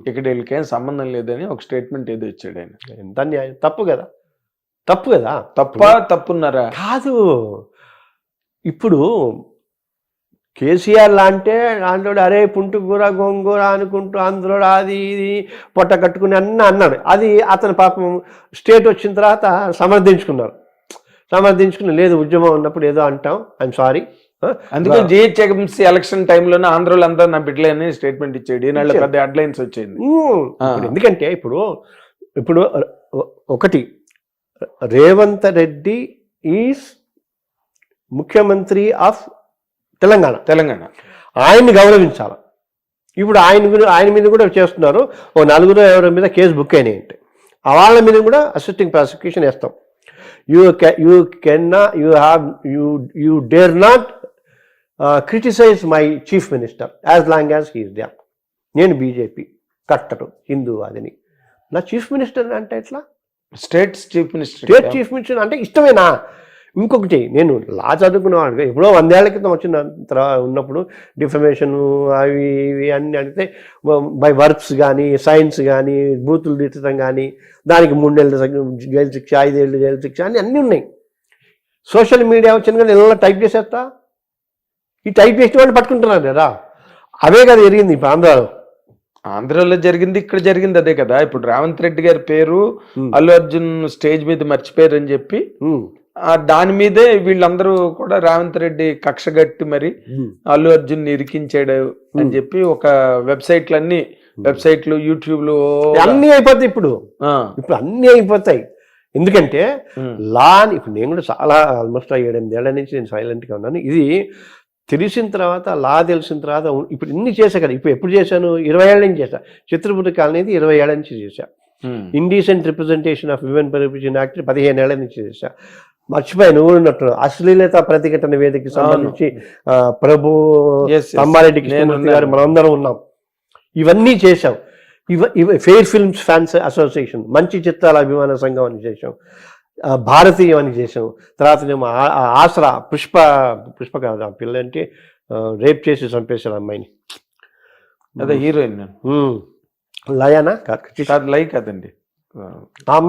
ఇక్కడ వీళ్ళకేం సంబంధం లేదని ఒక స్టేట్మెంట్ ఏదో ఇచ్చాడు ఆయన. ఎంత న్యాయం? తప్పు కదా. తప్పున్నారా? కాదు. ఇప్పుడు కేసీఆర్ లాంటే దాంట్లో అరే పుంటుకూర గోంగూర అనుకుంటూ అందులో అది ఇది పొట్ట కట్టుకుని అన్నాడు. అది అతని పాపం స్టేట్ వచ్చిన తర్వాత సమర్థించుకుని లేదు ఉద్యమం ఉన్నప్పుడు ఏదో అంటాం, ఐఎమ్ సారీ, అందుకే జిహెచ్ఎంసీ ఎలక్షన్ టైంలోనే ఆంధ్రలో అందరూ నా బిడ్డలని స్టేట్మెంట్ ఇచ్చాడు. ఈనాళ్ళు పెద్ద హెడ్లైన్స్ వచ్చింది. ఎందుకంటే ఇప్పుడు ఒకటి, రేవంత్ రెడ్డి ఈజ్ ముఖ్యమంత్రి ఆఫ్ తెలంగాణ. ఆయన్ని గౌరవించాలి. ఇప్పుడు ఆయన మీద కూడా చేస్తున్నారు. ఓ 4 ఎవరి మీద కేసు బుక్ అయినాయి అంటే వాళ్ళ మీద కూడా అసిస్టింగ్ ప్రాసిక్యూషన్ వేస్తాం. You dare not criticise my chief minister as long as he's there. నేను బీజేపీ కట్టరు, హిందూవాదిని. నా చీఫ్ మినిస్టర్ అంటే ఎట్లా? స్టేట్ చీఫ్ మినిస్టర్ అంటే ఇష్టమేనా? ఇంకొకటి, నేను లా చదువుకునేవాడు. ఎప్పుడో 100 ఏళ్ల క్రితం వచ్చిన ఉన్నప్పుడు డిఫమేషన్ అవి ఇవి అన్నీ అడిగితే బై వర్క్స్ కానీ, సైన్స్ కానీ, బూతులు తిట్టడం కానీ, దానికి 3 నెలల జైలు శిక్ష, 5 ఏళ్ళు జైలు శిక్ష అన్నీ ఉన్నాయి. సోషల్ మీడియా వచ్చిన కానీ ఇలా టైప్ చేసేస్తా, ఈ టైప్ చేసిన వాళ్ళు పట్టుకుంటున్నారు కదా. అవే కదా జరిగింది ఇప్పుడు ఆంధ్రాలో జరిగింది, ఇక్కడ జరిగింది అదే కదా. ఇప్పుడు రేవంత్ రెడ్డి గారి పేరు అల్లు అర్జున్ స్టేజ్ మీద మర్చిపోయారు అని చెప్పి దాని మీదే వీళ్ళందరూ కూడా రేవంత్ రెడ్డి కక్షగట్టి మరి అల్లు అర్జున్ ఇరికించాడు అని చెప్పి ఒక వెబ్సైట్లు యూట్యూబ్లు అన్ని అయిపోతాయి. ఇప్పుడు అన్ని అయిపోతాయి. ఎందుకంటే లా ఇప్పుడు నేను కూడా చాలా ఆల్మోస్ట్ 7-8 ఏళ్ల నుంచి నేను సైలెంట్గా ఉన్నాను. ఇది తెలిసిన తర్వాత, లా తెలిసిన తర్వాత ఇప్పుడు ఇన్ని చేశా కదా. ఇప్పుడు ఎప్పుడు చేశాను? 20 ఏళ్ల నుంచి చేశా. చిత్రపురి కాలనీ 20 ఏళ్ల నుంచి చేశా. Indecent representation of women prohibition act 15 ఏళ్ల నుంచి చేశా. మర్చిపోయి నువ్వు ఉన్నట్టు అశ్లీలత ప్రతిఘటన వేదికకి సంబంధించి ప్రభు తమ్మారెడ్డికి గారు మనందరం ఉన్నాం. ఇవన్నీ చేశాం. ఫెయిర్ ఫిల్మ్స్ ఫ్యాన్స్ అసోసియేషన్, మంచి చిత్రాల అభిమాన సంఘం అని చేసాం, భారతీయం అని చేసాం. తర్వాత మేము ఆసరా పుష్ప కాదు ఆ పిల్ల అంటే రేప్ చేసి చంపేశారు అమ్మాయిని. అదే హీరోయిన్ లయానా లై కాదండి. ఆ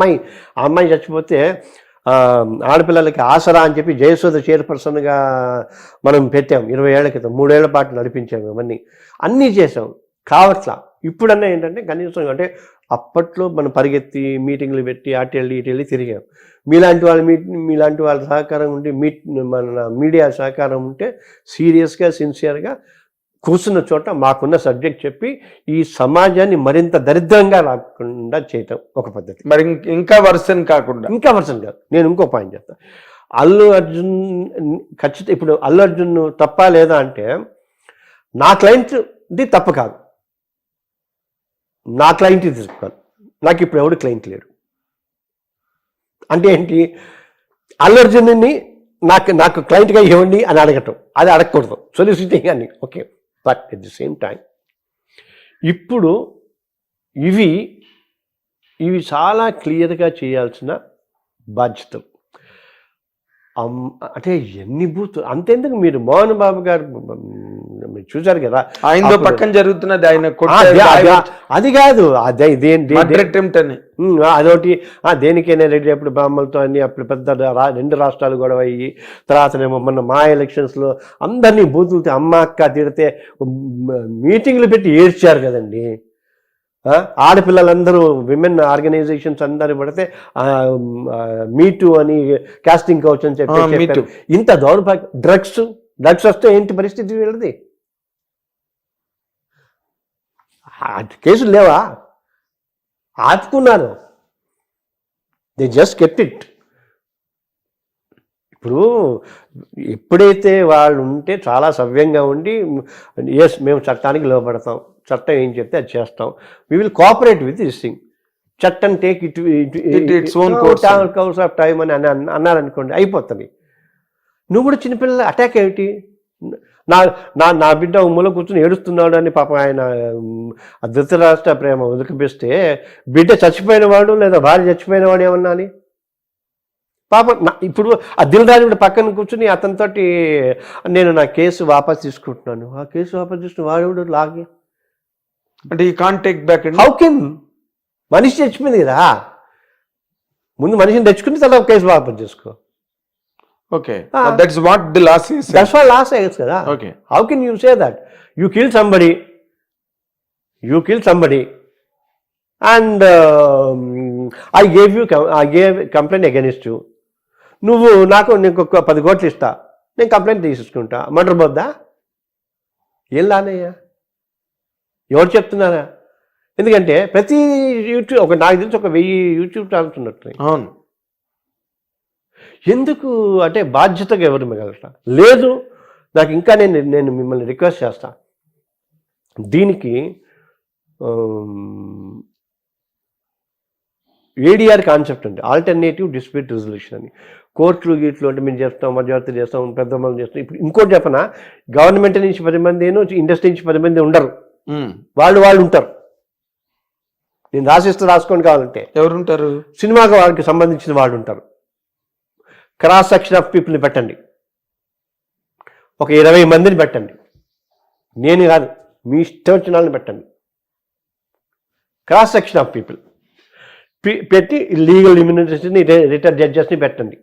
అమ్మాయి చచ్చిపోతే ఆడపిల్లలకి ఆసరా అని చెప్పి జయసుధ చైర్పర్సన్గా మనం పెట్టాం 20 ఏళ్ల క్రితం. 3 ఏళ్ల పాటు నడిపించాము. ఇవన్నీ అన్నీ చేసాం. కావట్లా. ఇప్పుడన్నా ఏంటంటే కనీసం అంటే అప్పట్లో మనం పరిగెత్తి మీటింగ్లు పెట్టి అటెళ్ళి తిరిగాం. మీలాంటి వాళ్ళ సహకారం ఉంటే మన మీడియా సహకారం ఉంటే సీరియస్గా సిన్సియర్గా కూర్చున్న చోట మాకున్న సబ్జెక్ట్ చెప్పి ఈ సమాజాన్ని మరింత దరిద్రంగా రాకుండా చేయటం ఒక పద్ధతి. మరి ఇంకా వర్షన్ కాదు. నేను ఇంకో పాయింట్ చెప్తాను. అల్లు అర్జున్ ఖచ్చితంగా ఇప్పుడు అల్లు అర్జున్ తప్ప లేదా అంటే నా క్లయింట్ది తప్పు కాదు. నా క్లయింట్ తీసుకోవాలి. నాకు ఇప్పుడు ఎవడు క్లయింట్ లేడు. అంటే ఏంటి? అల్లు అర్జున్ని నాకు క్లయింట్గా ఇవ్వండి అని అడగటం, అది అడగకూడదు. సొలిసిటింగ్ అని okay. But at the same time ఇప్పుడు ఇవి చాలా క్లియర్గా చేయాల్సిన బాధ్యతలు. అంటే ఎన్ని బూతులు అంతేందుకు మీరు మోహన్ బాబు గారు మీరు చూశారు కదా, ఆయన పక్కన జరుగుతున్నది ఆయన అది కాదు అదొకటి. దేనికైనా రెడ్డి అప్పుడు బ్రాహ్మణులతో అన్ని అప్పుడు పెద్ద 2 రాష్ట్రాలు గొడవ అయ్యి తర్వాతనేమో మొన్న మా ఎలక్షన్స్లో అందరినీ బూతులతో అమ్మ అక్క తిడితే మీటింగ్లు పెట్టి ఏడ్చారు కదండి. ఆడపిల్లలందరూ విమెన్ ఆర్గనైజేషన్స్ అందరూ పడితే మీటూ అని కాస్టింగ్ కౌచ్ అని చెప్పి ఇంత దౌర్భాగ్యం. డ్రగ్స్ వస్తే ఏంటి పరిస్థితి వీళ్ళది? కేసులు లేవా? ఆపుకున్నారు. They just kept it. ఇప్పుడు ఎప్పుడైతే వాళ్ళు ఉంటే చాలా సవ్యంగా ఉండి ఎస్ మేము చట్టానికి లోపడతాం, చట్టం ఏం చెప్తే అది చేస్తాం, we will cooperate with this thing, చట్టం take its own course of time అని అన్నారనుకోండి అయిపోతుంది. నువ్వు కూడా చిన్నపిల్లల అటాక్ ఏమిటి? నా బిడ్డ మూల కూర్చొని ఏడుస్తున్నాడు అని పాపం ఆయన ధృతరాష్ట్ర ప్రేమ ఉదకపిస్తే బిడ్డ చచ్చిపోయిన వాడు లేదా భార్య చచ్చిపోయిన వాడు ఏమన్నాలి? పాపం ఇప్పుడు ఆ దిల్ రాజు కూడా పక్కన కూర్చుని అతనితోటి నేను నా కేసు వాపస్ తీసుకుంటున్నాను. ఆ కేసు వాపస్ తీసుకుని వాడు లాగే అంటే ఈ can't take back. How can? మనిషి చచ్చిపోయింది కదా, ముందు మనిషిని తెచ్చుకుని తర్వాత కేసు వాపస్ చేసుకో. Okay, that's what the law says. That's what law says కదా. Okay, how can you say that? You kill somebody and I gave complaint against you. నీకు 10 కోట్లు ఇస్తా, నేను కంప్లైంట్ తీసుకుంటా. మర్డర్ పోద్దా? ఏం లానయ్యా? ఎవరు చెప్తున్నారా? ఎందుకంటే ప్రతి యూట్యూబ్ నాకు తెలిసి ఒక 1000 యూట్యూబ్ ఛానల్స్ ఉన్నట్టు. అవును. ఎందుకు అంటే బాధ్యతగా ఎవరు మిగలట లేదు. నాకు ఇంకా నేను మిమ్మల్ని రిక్వెస్ట్ చేస్తా, దీనికి ఏడిఆర్ కాన్సెప్ట్ ఉంది, ఆల్టర్నేటివ్ డిస్ప్యూట్ రెజల్యూషన్ అని. కోర్టులు గీట్లు అంటే మేము చేస్తాం, మధ్యవర్తి చేస్తాం, పెద్ద మనం చేస్తాం. ఇప్పుడు ఇంకోటి చెప్పనా, గవర్నమెంట్ నుంచి 10 మంది, ఇండస్ట్రీ నుంచి 10 మంది ఉండరు, వాళ్ళు ఉంటారు. నేను రాసుకోండి కావాలంటే. ఎవరుంటారు? సినిమాకి వాళ్ళకి సంబంధించిన వాళ్ళు ఉంటారు. క్రాస్ సెక్షన్ ఆఫ్ పీపుల్ని పెట్టండి, ఒక 20 మందిని పెట్టండి. నేను కాదు, మీ ఇష్టం వచ్చిన వాళ్ళని పెట్టండి. క్రాస్ సెక్షన్ ఆఫ్ పీపుల్ పెట్టి లీగల్ ఇమ్యూనిటీని, రిటైర్డ్ జడ్జెస్ని పెట్టండి.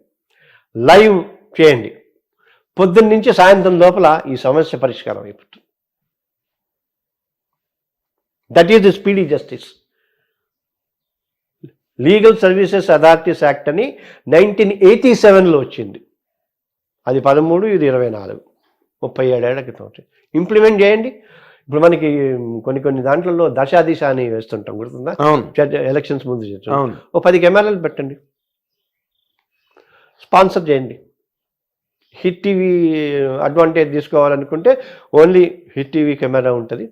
లైవ్ చేయండి. పొద్దున్న నుంచి సాయంత్రం లోపల ఈ సమస్య పరిష్కారం అయిపోతుంది. That is the speedy justice. Legal services authorities act అని 1987లో వచ్చింది. అది 13, ఇది 24, 37 ఏళ్ల క్రితం వచ్చింది. ఇంప్లిమెంట్ చేయండి. ఇప్పుడు మనకి కొన్ని దాంట్లో దశాదిశ అని వేస్తుంటాం, గుర్తుందా? ఎలక్షన్స్ ముందు చేస్తాం. ఓ 10 కెమెరాలు పెట్టండి, స్పాన్సర్ చేయండి. హిట్ టీవీ అడ్వాంటేజ్ తీసుకోవాలనుకుంటే ఓన్లీ హిట్ టీవీ కెమెరా ఉంటుంది.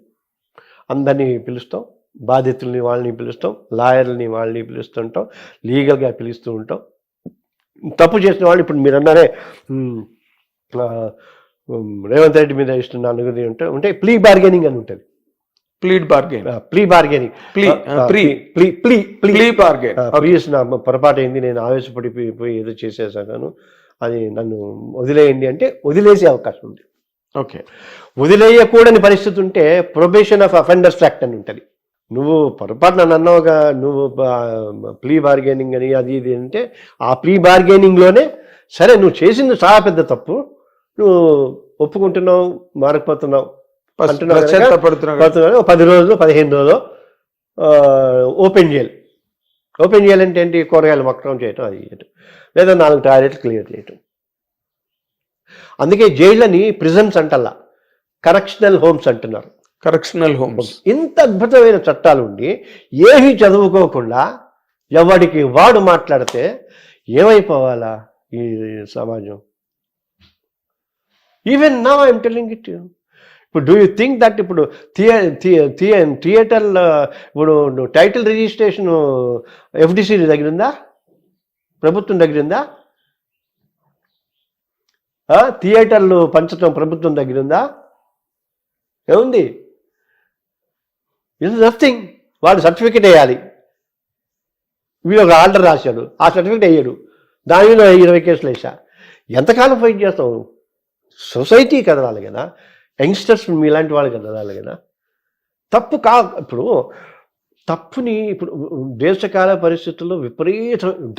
అందరినీ పిలుస్తాం, బాధితుల్ని వాళ్ళని పిలుస్తాం, లాయర్లని వాళ్ళని పిలుస్తుంటాం, లీగల్గా పిలుస్తూ ఉంటాం. తప్పు చేసిన వాళ్ళు ఇప్పుడు మీరు అన్నారే రేవంత్ రెడ్డి మీద ఇస్తున్నాను ఉంటే ప్లీ బార్గెనింగ్ అని ఉంటుంది. పొరపాటు అయింది, నేను ఆవేశపడిపోయి ఏదో చేసేసాను, అది నన్ను వదిలేయండి అంటే వదిలేసే అవకాశం ఉంది. ఓకే, వదిలేయకూడని పరిస్థితి ఉంటే ప్రొబేషన్ ఆఫ్ అఫెండర్స్ యాక్ట్ అని ఉంటుంది. నువ్వు పొరపాటు నన్ను అన్నావుగా, నువ్వు ప్లీ బార్గెనింగ్ అని అది ఇది అంటే ఆ ప్లీ బార్గెనింగ్లోనే సరే నువ్వు చేసింది చాలా పెద్ద తప్పు, నువ్వు ఒప్పుకుంటున్నావు, మారకపోతున్నావు అంటున్నావు, 10 రోజులు 15 రోజులు ఓపెన్ చేయాలి. ఓపెన్ చేయాలంటే ఏంటి? కూరగాయలు మొక్కడం చేయటం, అది చేయటం, లేదా 4 టాయిలెట్లు క్లియర్ చేయటం. అందుకే జైళ్ళని ప్రిజన్స్ అంటల్లా, కరెక్షనల్ హోమ్స్ అంటున్నారు. Correctional homes. ఇంత అద్భుతమైన చట్టాలు ఉండి ఏమీ చదువుకోకుండా ఎవడికి వాడు మాట్లాడితే ఏమైపోవాలా ఈ సమాజం? Even now I'm telling it. ఇప్పుడు డూ యూ థింక్ దట్ ఇప్పుడు థియేటర్ ఇప్పుడు టైటిల్ రిజిస్ట్రేషన్ ఎఫ్డిసి దగ్గర ఉందా? ప్రభుత్వం దగ్గర ఉందా? థియేటర్లు పంచడం ప్రభుత్వం దగ్గర ఉందా? ఏముంది? It's nothing. వాడు సర్టిఫికేట్ వేయాలి, వీడు ఒక ఆర్డర్ రాశాడు, ఆ సర్టిఫికేట్ వేయడు, దాని మీద 20 కేసులు వేసా. ఎంతకాలం ఫైట్ చేస్తావు? సొసైటీ కదలాలి కదా, యంగ్స్టర్స్ మీలాంటి వాళ్ళు కదలాలి కదా. తప్పు ఇప్పుడు తప్పుని ఇప్పుడు దేశకాల పరిస్థితుల్లో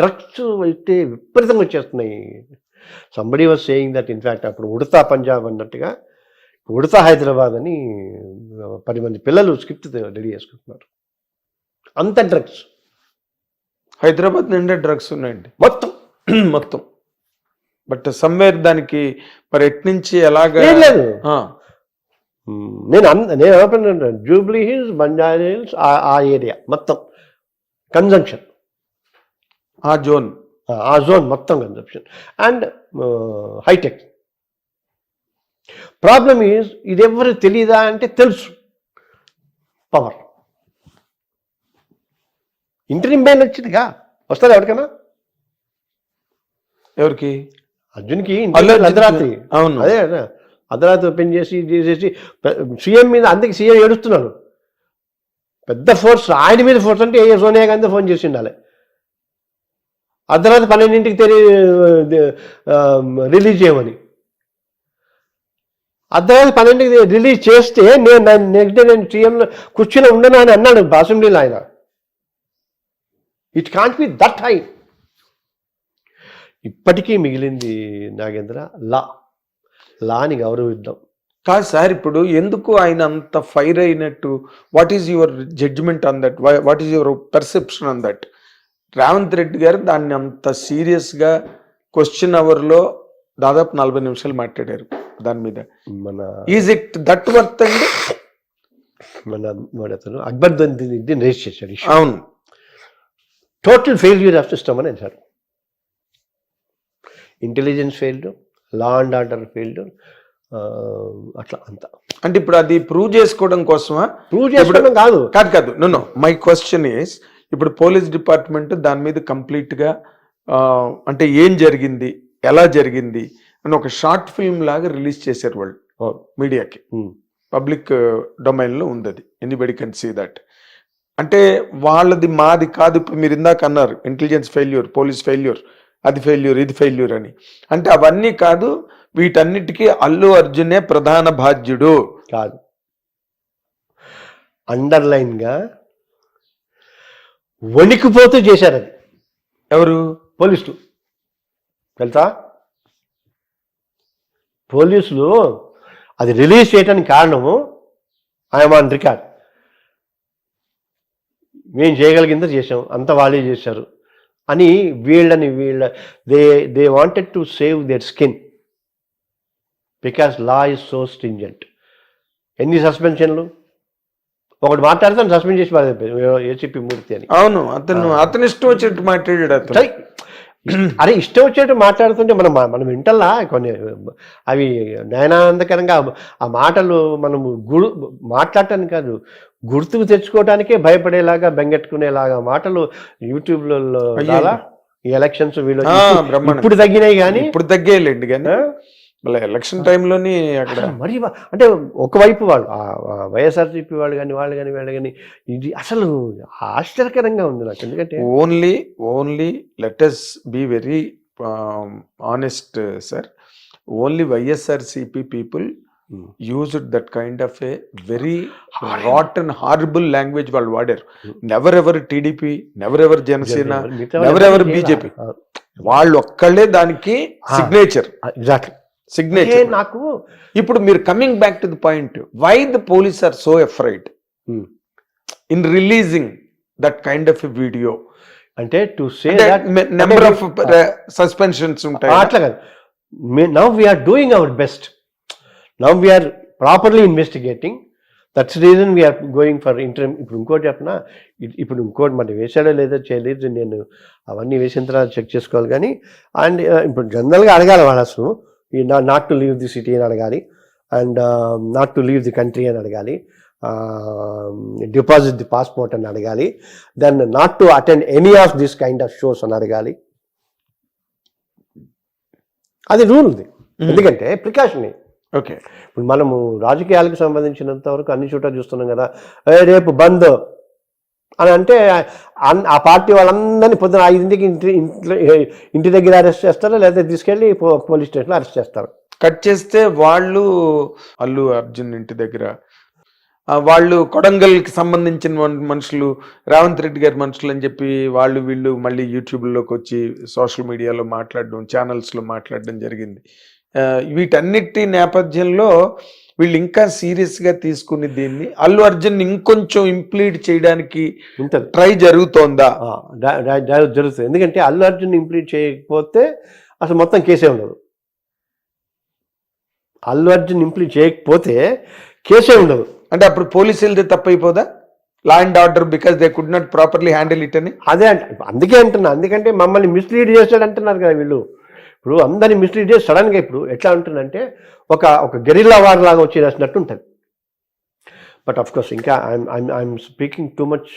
డ్రగ్స్ అయితే విపరీతంగా వచ్చేస్తున్నాయి. Somebody was saying that in fact అప్పుడు ఉడతా పంజాబ్ అన్నట్టుగా ఉడతా హైదరాబాద్ అని 10 మంది పిల్లలు స్క్రిప్ట్ రెడీ చేసుకుంటున్నారు. అంత డ్రగ్స్ హైదరాబాద్ నిండా డ్రగ్స్ ఉన్నాయండి మొత్తం. బట్ సమ్వేర్ దానికి మరి ఎట్నుంచి ఎలాగా లేదు. నేను ఏమంటున్నా, జూబ్లీ హిల్స్, బంజారా హిల్స్, ఆ ఏరియా మొత్తం కన్జంప్షన్, ఆ జోన్ మొత్తం consumption and hitech. Problem is ఇది ఎవరు తెలీదా అంటే తెలుసు. పవర్ ఇంటర్వ్యూ బెయిల్ వచ్చిందిగా, వస్తారు ఎవరికైనా. ఎవరికి? అర్జున్కి అర్ధరాత్రి. అవును, అదే అర్ధరాత్రి ఓపెన్ చేసి సీఎం మీద, అందుకే సీఎం ఏడుస్తున్నాడు. పెద్ద ఫోర్స్ ఆయన మీద ఫోర్స్ అంటే సోనియా గాంధీ ఫోన్ చేసి ఉండాలి. అర్ధరాత్రి 12ంటికి రిలీజ్ చేయమని. అర్ధరాత్రి 12ంటికి రిలీజ్ చేస్తే నెక్స్ట్ డే నేను సీఎంలో కుర్చీలో ఉండను అని అన్నాడు అసెంబ్లీలో ఆయన. It can't be that high. ఇప్పటికీ మిగిలింది నాగేంద్ర లాని గౌరవిద్దాం. కాదు సార్, ఇప్పుడు ఎందుకు ఆయన అంత ఫైర్ అయినట్టు? What is your judgement on that? What is your perception on that? Revanth Reddy garu దాన్ని అంత సీరియస్గా క్వశ్చన్ అవర్లో దాదాపు 40 నిమిషాలు మాట్లాడారు దాని మీద. మన ఈజ్ ఇట్ దట్ వర్త్ అండి? మన అతను అక్బర్ దీన్ని రేస్ చేశాడు issue. అవును. టోటల్ ఫెయిల్యూర్ ఆఫ్ సిస్టమ్ అని అంటారు. Intelligence failed, law and order failed, అట్లా అంతా. అంటే ఇప్పుడు అది ప్రూవ్ చేసుకోవడం కోసమా? ప్రూవ్ చేసుకోవడం కాదు. కాదు నో మై క్వశ్చన్ ఈస్, ఇప్పుడు పోలీస్ డిపార్ట్మెంట్ దాని మీద కంప్లీట్ గా అంటే ఏం జరిగింది, ఎలా జరిగింది అని ఒక షార్ట్ ఫిల్మ్ లాగా రిలీజ్ చేశారు వాళ్ళు మీడియాకి. పబ్లిక్ డొమైన్ లో ఉంది అది, ఎనీబడి కెన్ సీ దట్. అంటే వాళ్ళది మాది కాదు. ఇప్పుడు మీరు ఇందాక అన్నారు ఇంటెలిజెన్స్ ఫెయిల్యూర్, పోలీస్ ఫెయిల్యూర్, అది ఫెయిల్యూర్, ఇది ఫెయిల్యూర్ అని. అంటే అవన్నీ కాదు, వీటన్నిటికీ అల్లు అర్జునే ప్రధాన బాధ్యుడు కాదు. అండర్లైన్ గా వణికిపోతూ చేశారు అది. ఎవరు? పోలీసులు. తెలుసా, పోలీసులు అది రిలీజ్ చేయడానికి కారణము ఐఎమ్ ఆన్ రికార్డ్, మేము చేయగలిగిందో చేసాం, అంత వాళ్ళే చేశారు అని they wanted to save their skin because law is so stringent. ఎన్ని సస్పెన్షన్లు, ఒకటి మాట్లాడితే సస్పెండ్ చేసి ఏసీపీ మూర్తి అని. అవును, అతను ఇష్టం వచ్చినట్టు మాట్లాడాడు అతను. అరే ఇష్టం వచ్చేట్టు మాట్లాడుతుంటే మనం వింటల్లా కొన్ని అవి నయనానందకరంగా ఆ మాటలు మనము మాట్లాడటానికి కాదు, గుర్తుకు తెచ్చుకోవడానికే భయపడేలాగా బెంగెట్టుకునేలాగా మాటలు యూట్యూబ్లో ఈ ఎలక్షన్స్ వీళ్ళు ఇప్పుడు తగ్గినాయి, కానీ ఇప్పుడు తగ్గేలేండి. కానీ ఎలక్షన్ టైంలోని అక్కడ మరి అంటే ఒకవైపు వాళ్ళు వైఎస్ఆర్సీపీ వాళ్ళు కానీ వీళ్ళు కానీ ఇది అసలు ఆశ్చర్యకరంగా ఉంది నాకు. ఎందుకంటే only let us be very honest sir, only YSRCP people used that kind of a very rotten, horrible language వాళ్ళు వాడారు. Never ever TDP, never ever Janasena, never ever BJP, వాళ్ళు ఒక్కళ్ళే దానికి సిగ్నేచర్. Exactly signature. నాకు ఇప్పుడు మీరు coming back to the point, why the police are so afraid in releasing that kind of a video? అంటే to say number of suspensions ఉంటాయి. అట్లా కాదు, now we are doing our best, now we are properly investigating, that's reason we are going for interim. ఇప్పుడు ఇంకోటి చెప్పినా, ఇప్పుడు ఇంకోటి మరి వేసాడో లేదో చేయలేదు, నేను అవన్నీ వేసిన తర్వాత చెక్ చేసుకోవాలి. కానీ అండ్ ఇప్పుడు జనరల్గా అడగాలి వాళ్ళు అసలు not to leave the city అని అడగాలి, and not to leave the country అని అడగాలి, డిపాజిట్ ది పాస్పోర్ట్ అని అడగాలి, then not to attend any of this kind of shows అని అడగాలి. అది రూల్ ఉంది, ఎందుకంటే ప్రికాషన్. ఓకే, ఇప్పుడు మనము రాజకీయాలకు సంబంధించినంత వరకు అన్ని చోట్ల చూస్తున్నాం కదా, రేపు బంద్ అని అంటే ఆ పార్టీ వాళ్ళందరినీ పొద్దున 5ంటికి ఇంటి దగ్గర అరెస్ట్ చేస్తారు, లేకపోతే తీసుకెళ్ళి పోలీస్ స్టేషన్లో అరెస్ట్ చేస్తారు. కట్ చేస్తే వాళ్ళు అల్లు అర్జున్ ఇంటి దగ్గర వాళ్ళు కొడంగల్కి సంబంధించిన మనుషులు, రేవంత్ రెడ్డి గారి మనుషులు అని చెప్పి వీళ్ళు మళ్ళీ యూట్యూబ్లోకి వచ్చి సోషల్ మీడియాలో మాట్లాడడం, ఛానల్స్లో మాట్లాడడం జరిగింది. వీటన్నిటి నేపథ్యంలో వీళ్ళు ఇంకా సీరియస్ గా తీసుకుని దీన్ని అల్లు అర్జున్ ఇంకొంచెం ఇంప్లీడ్ చేయడానికి ట్రై జరుగుతోందా? జరుగుతుంది. ఎందుకంటే అల్లు అర్జున్ ఇంప్లీడ్ చేయకపోతే అసలు మొత్తం కేసే ఉండదు. అల్లు అర్జున్ ఇంప్లీడ్ చేయకపోతే కేసే ఉండదు. అంటే అప్పుడు పోలీసులదే తప్పైపోదా? Law and order, because they could not properly handle it అని. అదే అందుకే అంటున్నా, ఎందుకంటే మమ్మల్ని మిస్లీడ్ చేస్తాడు అంటున్నారు కదా వీళ్ళు. ఇప్పుడు అందరినీ మిస్లీడ్ చేసి సడన్గా ఇప్పుడు ఎట్లా ఉంటుందంటే ఒక గెరిల్లా వార్ లాగా వచ్చి రాసినట్టు ఉంటుంది. బట్ ఆఫ్ కోర్స్ ఇంకా I'm speaking too much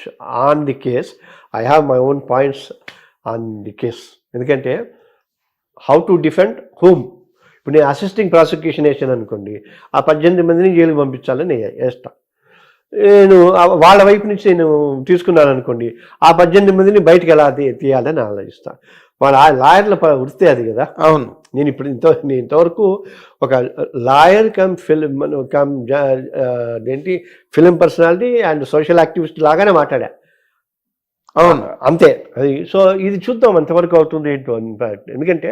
on the case. I have my own points on the case. ఎందుకంటే హౌ టు డిఫెండ్ హూమ్. ఇప్పుడు నేను అసిస్టింగ్ ప్రాసిక్యూషన్ వేసాను అనుకోండి, ఆ 18 మందిని జైలుకి పంపించాలని వేస్తా. నేను వాళ్ళ వైపు నుంచి నేను తీసుకున్నాను అనుకోండి, ఆ 18 మందిని బయటకు ఎలా తీయాలని ఆలోచిస్తాను. వాళ్ళ లాయర్ల వృత్తి అది కదా. అవును. నేను ఇంతవరకు ఒక lawyer film personality and social activist లాగానే మాట్లాడా. అవును, అంతే. అది సో ఇది చూద్దాం ఎంతవరకు అవుతుంది ఏంటో. ఎందుకంటే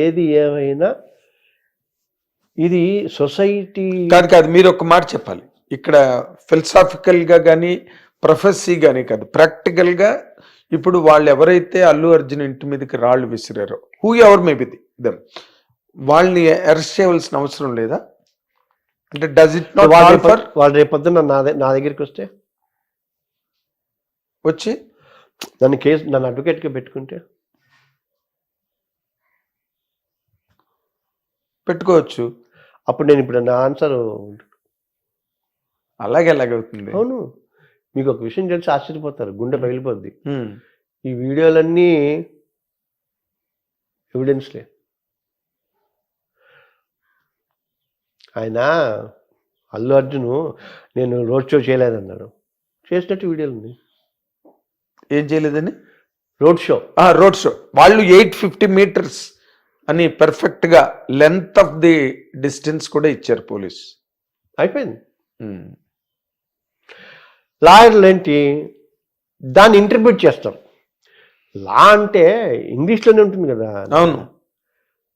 ఏది ఏమైనా ఇది సొసైటీ కాదు. మీరు ఒక మాట చెప్పాలి ఇక్కడ, ఫిలసాఫికల్ గా కానీ ప్రొఫెసీ కానీ కాదు, ప్రాక్టికల్ గా ఇప్పుడు వాళ్ళు ఎవరైతే అల్లు అర్జున్ ఇంటి మీదకి రాళ్ళు విసిరారో హూ ఎవర్ మేబీ దెమ్, వాళ్ళని అరెస్ట్ చేయవలసిన అవసరం లేదా? అంటే డస్ ఇట్ నాట్ ఫర్ వాళ్ళు రేపొద్దున నా దగ్గరికి వస్తే వచ్చి నన్ను అడ్వకేట్గా పెట్టుకుంటే పెట్టుకోవచ్చు. అప్పుడు నేను ఇప్పుడు నా ఆన్సర్ అలాగే ఎలాగవుతుంది? అవును, మీకు ఒక విషయం తెలిసి ఆశ్చర్యపోతారు, గుండె పగిలిపోద్ది. ఈ వీడియోలన్నీ ఎవిడెన్స్లే. ఆయన అల్లు అర్జున్ నేను రోడ్ షో చేయలేదన్నాడు, చేసినట్టు వీడియోలు ఉన్నాయి. ఏం చేయలేదని? రోడ్ షో వాళ్ళు 850 meters అని పర్ఫెక్ట్ గా లెంత్ ఆఫ్ ది డిస్టెన్స్ కూడా ఇచ్చారు పోలీస్. అయిపోయింది. లాయర్లు ఏంటి దాన్ని ఇంటర్ప్రిట్ చేస్తారు. లా అంటే ఇంగ్లీష్లోనే ఉంటుంది కదా. అవును,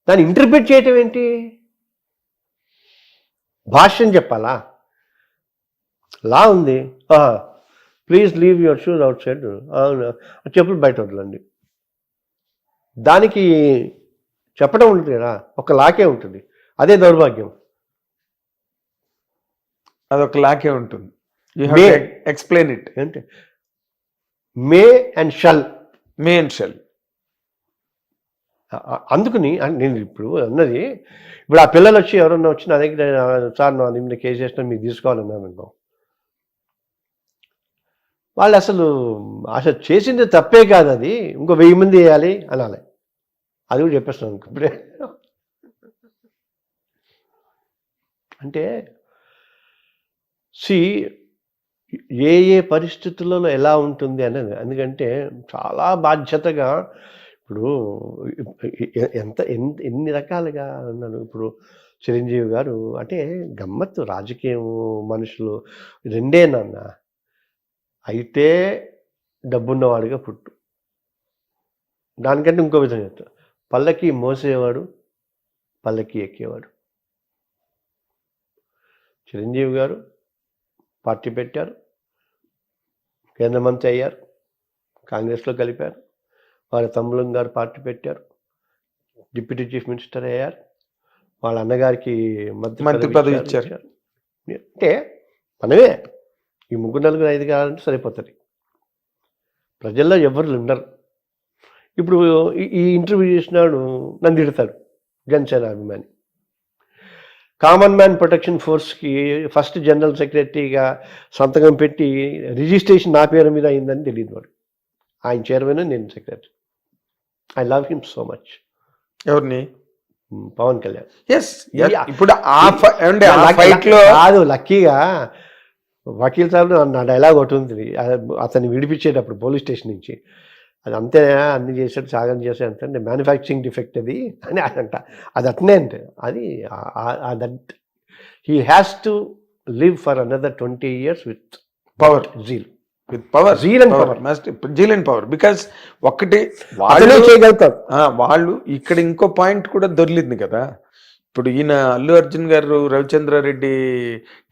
దాన్ని ఇంటర్ప్రిట్ చేయటం ఏంటి? భాష్యం చెప్పాలా? లా ఉంది, please leave your shoes out side, అవును చెప్పులు బయట వదలండి. దానికి చెప్పడం ఉంటుంది కదా, ఒక లాకే ఉంటుంది. అదే దౌర్భాగ్యం. అదొక లాకే ఉంటుంది. Explain it. అంటే మే అండ్ షల్. అందుకని నేను ఇప్పుడు అన్నది, ఇప్పుడు ఆ పిల్లలు వచ్చి ఎవరన్నా వచ్చి నా దగ్గర సార్ నా మీద కేసు చేసినా మీకు తీసుకోవాలన్నాను అనుకో, వాళ్ళు అసలు చేసింది తప్పే కాదు, అది ఇంకో 1000 మంది వేయాలి అనాలి. అది కూడా చెప్పేస్తున్నాను ఇప్పుడే. అంటే ఏ పరిస్థితులలో ఎలా ఉంటుంది అనేది. ఎందుకంటే చాలా బాధ్యతగా ఇప్పుడు ఎన్ని రకాలుగా అన్నాడు. ఇప్పుడు చిరంజీవి గారు అంటే గమ్మత్తు, రాజకీయం మనుషులు రెండే నాన్న. అయితే డబ్బున్నవాడిగా పుట్టు, దానికంటే ఇంకో విధంగా చెప్తా, పల్లకి మోసేవాడు, పల్లకి ఎక్కేవాడు. చిరంజీవి గారు పార్టీ పెట్టారు, కేంద్ర మంత్రి అయ్యారు, కాంగ్రెస్లో కలిపారు. వాళ్ళ తమ్ములం గారు పార్టీ పెట్టారు, డిప్యూటీ చీఫ్ మినిస్టర్ అయ్యారు. వాళ్ళ అన్నగారికి మంత్రి పదవి ఇచ్చారు. అంటే మనమే ఈ 3-4-5 కావాలంటే సరిపోతుంది. ప్రజల్లో ఎవరు ఉండరు. ఇప్పుడు ఈ ఇంటర్వ్యూ చేసినాడు నన్ను తిడతాడు, జనసేన అభిమాని. కామన్ మ్యాన్ ప్రొటెక్షన్ ఫోర్స్కి ఫస్ట్ జనరల్ సెక్రటరీగా సంతకం పెట్టి రిజిస్ట్రేషన్ నా పేరు మీద అయిందని తెలియదు వాడు. ఆయన చైర్మన్, నేను secretary. I love him so much. ఎవరిని? పవన్ కళ్యాణ్. ఇప్పుడు కాదు, లక్కీగా వకీల్ సాబ్ నా డైలాగ్ ఒకటి ఉంది, అతన్ని విడిపించేటప్పుడు పోలీస్ స్టేషన్ నుంచి, అది అంతే అన్ని చేసాడు, సాగం చేసాడు అంటే మ్యానుఫ్యాక్చరింగ్ డిఫెక్ట్ అది అని అంట. అది అట్నే అంటే అది that he has to live for another 20 years with power, zeal and power. Because ఒకటి వాళ్ళే చేయగలుగుతారు. వాళ్ళు ఇక్కడ ఇంకో పాయింట్ కూడా దొరికింది కదా. ఇప్పుడు ఈయన అల్లు అర్జున్ గారు రవిచంద్రారెడ్డి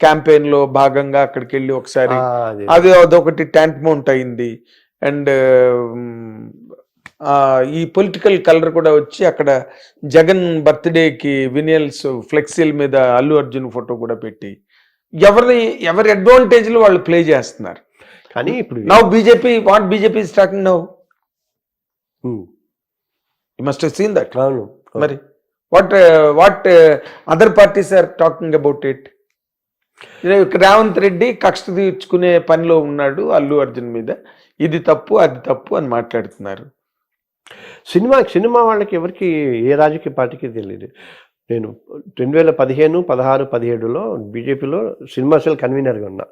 క్యాంపెయిన్ లో భాగంగా అక్కడికి వెళ్ళి ఒకసారి అదొకటి ట్యాంక్ మౌంట్ అయింది. అండ్ ఈ పొలిటికల్ కలర్ కూడా వచ్చి అక్కడ జగన్ బర్త్డేకి వినియల్స్ ఫ్లెక్సీల మీద అల్లు అర్జున్ ఫోటో కూడా పెట్టి ఎవరి అడ్వాంటేజ్లు వాళ్ళు ప్లే చేస్తున్నారు. కానీ ఇప్పుడు now BJP is talking now, you must have seen that. మరి what other parties are talking about it. Revanth Reddy కక్ష తీర్చుకునే పనిలో ఉన్నాడు అల్లు అర్జున్ మీద, ఇది తప్పు అది తప్పు అని మాట్లాడుతున్నారు. సినిమా వాళ్ళకి ఎవరికి ఏ రాజకీయ పార్టీకి తెలియదు. నేను 2015, 16, 17లో బీజేపీలో సినిమా సెల్ కన్వీనర్గా ఉన్నా.